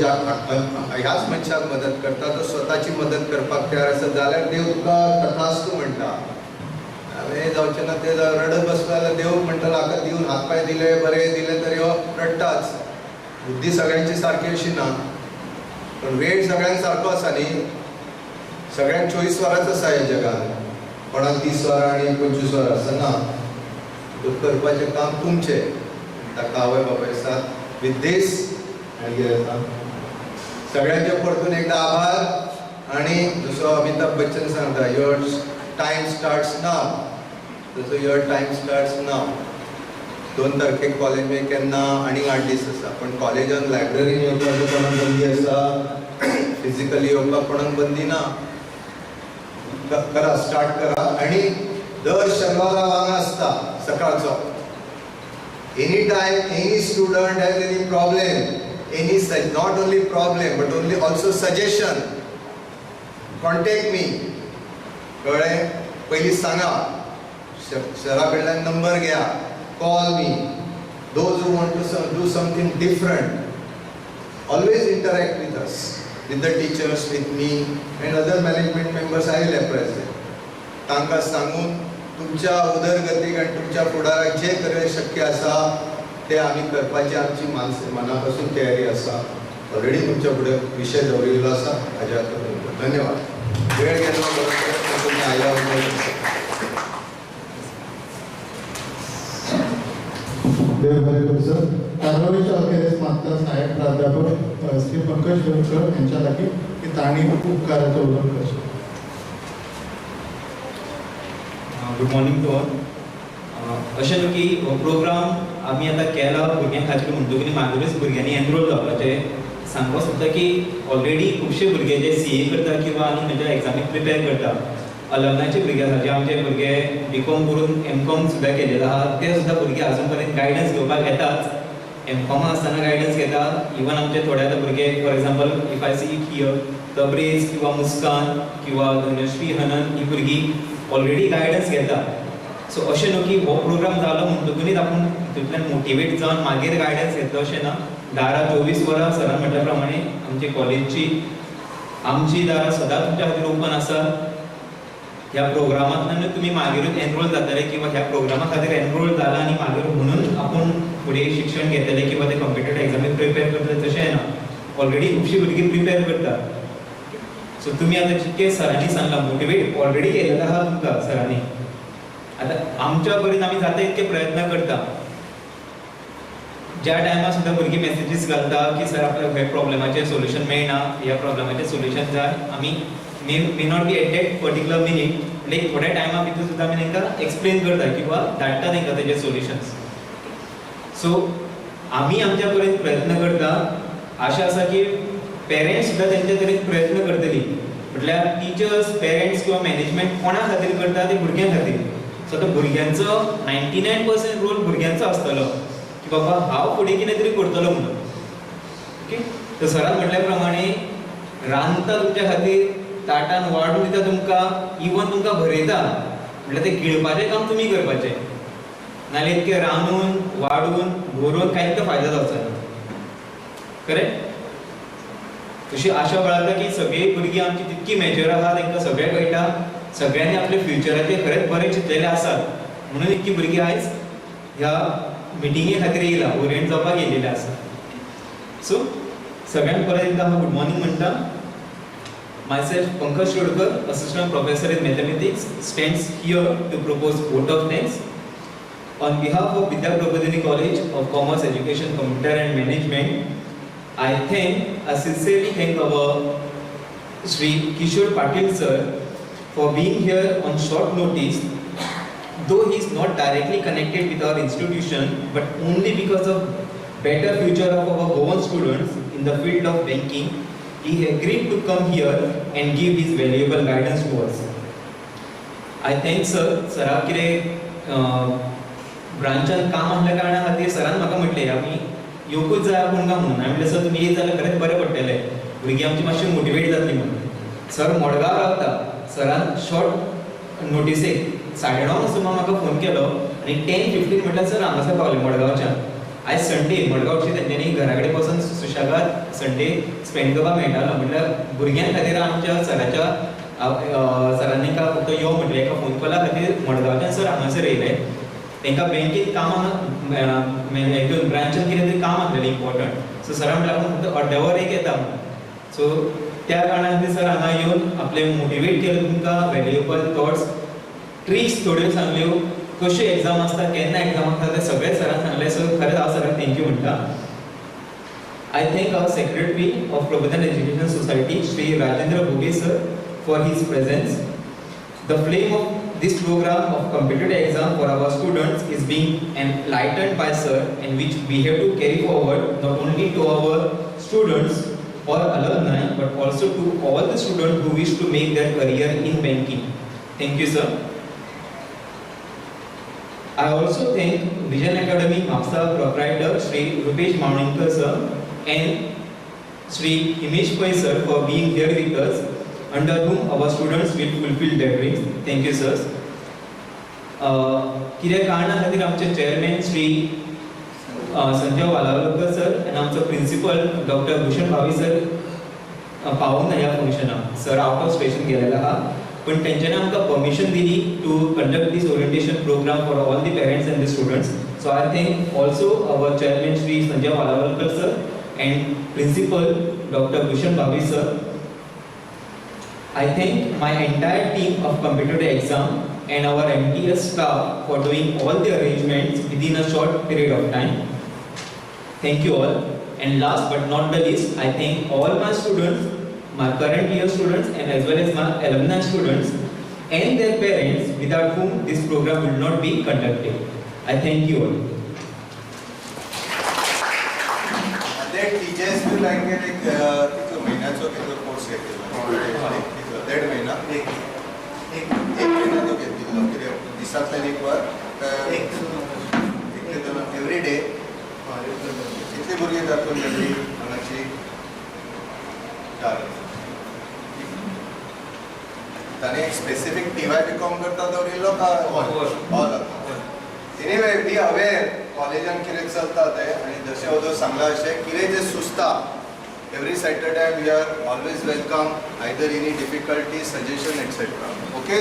ह्याच मनशाक मदत करता, तो स्वताची मदत करपाक तयार आसा जाल्यार देव तुका तथास्तु म्हणटा. हे जावचें ना ते रडत बसलो जाल्यार देव म्हणटलो हाका दिवन हातपाय दिले बरें दिले तरी हो रडटाच. बुद्धी सगळ्यांची सारकी अशी ना, पण वेळ सगळ्यांक सारको आसा न्ही. सगळ्यांक 24 वरांच आसा ह्या जगान. कोणाक 30 वरां आनी 25 वरां आसना. करपाचें काम तुमचें. ताका आवय बापाय आसा विथ दीस सगळ्यांचे परतून एकदा आभार. आणि जसो अमिताभ बच्चन सांगता युअर टाइम स्टार्ट्स नाव, तसो युअर टाइम स्टार्ट्स नाव. 2 तारखेक कॉलेज मागीर केन्ना आनीक 8 दीस आसा. पण कॉलेजान लायब्ररीन येवपाक कोणाक बंदी आसा, फिजिकली येवपाक कोणाक बंदी ना. करा, स्टार्ट करा. आणि दर शेनवारा हांगा आसता सकाळचो. Any time any student has any problem any such, not only problem but only also suggestion, contact me. कळ्ळें? पयलीं सांगा, सरा कडल्यान नंबर घ्या, call me. Those who want to do something different, always interact with us, with the teachers, with me and other management members. I will appraise them. तांकां सांगून तुमच्या उदरगतीक आनी तुमच्या फुडाराक जे तरेन शक्य आसा ते आमी करपाची आमची मनापासून तयारी आसा. ऑलरेडी तुमच्या फुडें विशय दवरिल्लो आसा. हाज्या खातीर धन्यवाद. वेळ घेतलो बरोबर तुम्ही आयल्या बद्दल. देव बरें करूं सर. कारवाईच्या अखेरीस मागता साहेब प्राध्यापक श्री पंकज शिरोडकर यांच्या लागीं की तांणी उपकाराचो उल्लेख करचो. Good morning to all. अशें न्हू की हो प्रोग्राम आमी आतां केला भुरग्यां खातीर म्हणटकीर मागीरच भुरग्यांनी एनरोल जावपाचें. सांगपाक सोदता की ऑलरेडी खुबशे भुरगे जे CA करता किंवा आनी खंयच्या एग्जामीक प्रिपेर करता, अलमनाचे भुरगे आसा जे आमचे भुरगे BCom करून MCom सुद्दां केलेले आहा, ते सुद्दां भुरगे आजून पर्यंत गायडन्स घेवपाक येतात. MCom आसतना गायडन्स घेता. इवन आमचे थोडे आतां भुरगे for example if I see it here Tabraiz किंवा मुस्कान किंवा धनश्री हनन ही भुरगीं ऑलरेडी गायडन्स घेता. सो अशें न्हू की हो प्रोग्राम जालो म्हणटकूच आपूण तितूंतल्यान मोटिवेट जावन मागीर गायडन्स घेतलो अशें ना. दारां 24 वरां सरान म्हटल्या प्रमाणे आमचे कॉलेजची आमची दारां सदांच तुमच्या खातीर ओपन आसा. ह्या प्रोग्रामांतल्यान तुमी मागीरूच एनरोल जातले किंवा ह्या प्रोग्रामा खातीर एनरोल जाला आनी मागीर म्हणून आपूण फुडें शिक्षण घेतले किंवा ते कॉम्पिटेटिव्ह एग्जामीक प्रिपेर करतले तशें ना. ऑलरेडी खुबशीं भुरगीं प्रिपेर करता. सो तुमी आतां जितके सरांनी सांगलां मोटिवेट ऑलरेडी केलेलें आहा तुमकां सरांनी. आतां आमच्या परीन आमी जाता इतके प्रयत्न करता. ज्या टायमार सुद्दां भुरगीं मेसेजीस घालता की सर आपल्याक ह्या प्रॉब्लेमाचें सोल्युशन मेळना, ह्या प्रॉब्लेमाचें सोल्युशन जाय, आमी may not be at that particular minute, like थोड्या टायमा भितर सुद्दां आमी तांकां एक्सप्लेन करता किंवा धाडटा तांकां तेजे सोल्युशन्स. सो आमी आमच्या परीन प्रयत्न करता. आशा आसा की पेरेंट्स सुद्दां तेंच्या तरेन प्रयत्न करतली. म्हटल्यार टिचर्स, पेरेंट्स किंवा मॅनेजमेंट कोणा खातीर करता ते भुरग्यां खातीर. सो आतां भुरग्यांचो 99% रोल भुरग्यांचो आसतलो की बाबा हांव फुडें कितें तरी करतलो म्हणून. ओके. तर सरान म्हटल्या प्रमाणे रांदता तुमच्या खातीर, ताटान वाडून दिता तुमकां, इवन तुमकां भरयता, म्हटल्यार तें गिळपाचें काम तुमी करपाचें. नाल्यार इतकें रांदून वाडून भरून कांयच फायदो जावचो ना. करेक्ट. तशी आशा बाळगता की सगळी भुरगीं आमची तितकी मॅच्युअर आहा, तांकां सगळें कळटा, सगळ्यांनी आपल्या फ्युचराचे खरेंच बरें चिंतलेले आसात. म्हणून इतकी भुरगीं आयज ह्या मिटिंगे खातीर येयला, ओरियंट जावपाक येयलेले आसा. सो सगळ्यांक परत एकदां हांव गुड मॉर्निंग म्हणटा. Myself, Pankaj Shodkar, Assistant Professor in Mathematics, stands here to propose vote of thanks. On behalf of Vidya Prabodhini College of Commerce, Education, Computer and Management, I sincerely thank our Shri Kishore Patil sir for being here on short notice. Though he is not directly connected with our institution, but only because of better future of our Goan students in the field of banking, he agreed to come here and give his valuable guidance to us. I thank sir. सराक कितें ब्रांचान काम आसल्या कारणान खातीर सरान म्हाका म्हटलें आमी येवकूच जाय पूण काय म्हणून. हांवें म्हटलें सर तुमी येयत जाल्यार खरेंच बरें पडटलें, भुरगीं आमची मातशी मोटिवेट जातली म्हणून. सर मडगांव रावता. सरान शॉर्ट नोटिसेक 9:30 सुमार म्हाका फोन केलो आनी 10:15 म्हटल्यार सर हांगासर पावले मडगांवच्यान. आयज संडे, मडगांवची तेंच्यांनी घरा कडेन बसून सुशेगाद संडे स्पेंड करपाक मेळटालो. म्हटल्यार भुरग्यां खातीर आमच्या सरांनी फक्त यो म्हटलें, एका फोन कॉला खातीर मडगांवच्यान सर हांगासर येयले. तांकां बँकेत काम हितून ब्रांचान कितें तरी काम आसलेलें इम्पॉर्टंट. सो सरान म्हटल्यार हांव फक्त अर्द्या वर एक येता म्हणून. सो त्या कारणान खातीर सर हांगा येवन आपलें मोटिवेट केलें, तुमकां व्हॅल्युएबल थॉट्स, ट्रिक्स थोड्यो सांगल्यो, कशी एग्जाम आसता, केन्ना एग्जाम आसता ते सगळें सरान सांगलें. सो खरेंच हांव सराक थँक्यू म्हणटा. I thank our Secretary of Prabodhan Education Society, Shri Rajendra Bhuge sir, for his presence. The flame of this program of competitive exam for our students is being enlightened by sir, and which we have to carry forward not only to our students or alumni, but also to all the students who wish to make their career in banking. Thank you, sir. I also thank Vision Academy Mapsa proprietor Shri Rupesh Maulinkar sir and Sri Himesh Pai sir for being here with us, under whom our students will fulfill their dreams. Thank you, sirs. कित्याक कारणां खातीर आमचे chairman Shri Sanjay Walawalkar sir आनी आमचो principal doctor Bhushan Bhavi sir पावूंक ना ह्या फंक्शनाक. सर आउट ऑफ स्टेशन गेलेलो आहा, पण तेंच्यांनी आमकां परमिशन दिली to conduct this orientation programme for all the parents and the students. So I think also our chairman Shri Sanjay Walawalkar sir and principal doctor Bhushan Bhavi sir. I thank my entire team of computer exam and our MTS staff for doing all the arrangements within a short period of time. Thank you all. And last but not the least, I thank all my students, my current year students and as well as my alumni students and their parents without whom this program will not be conducted. I thank you all. Teachers be like कितलो म्हयन्याचो कितलो course घेतिल्लो? देड महिना? एक महिना तो घेतिल्लो. कितें दिसांतल्यान एक वर? Every day? कितली भुरगीं जातून गेली हांगाची? 4. ताणें एक स्पेसिफीक TY BCom करता दवरिल्लो काय ऑल? एनीवे बी अवेर कॉलेजान कितें चलता तें, आनी जशें ओदो सांगला अशें कितें जें सुचता every Saturday we are always welcome, either any difficulty suggestion etcetera. Okay.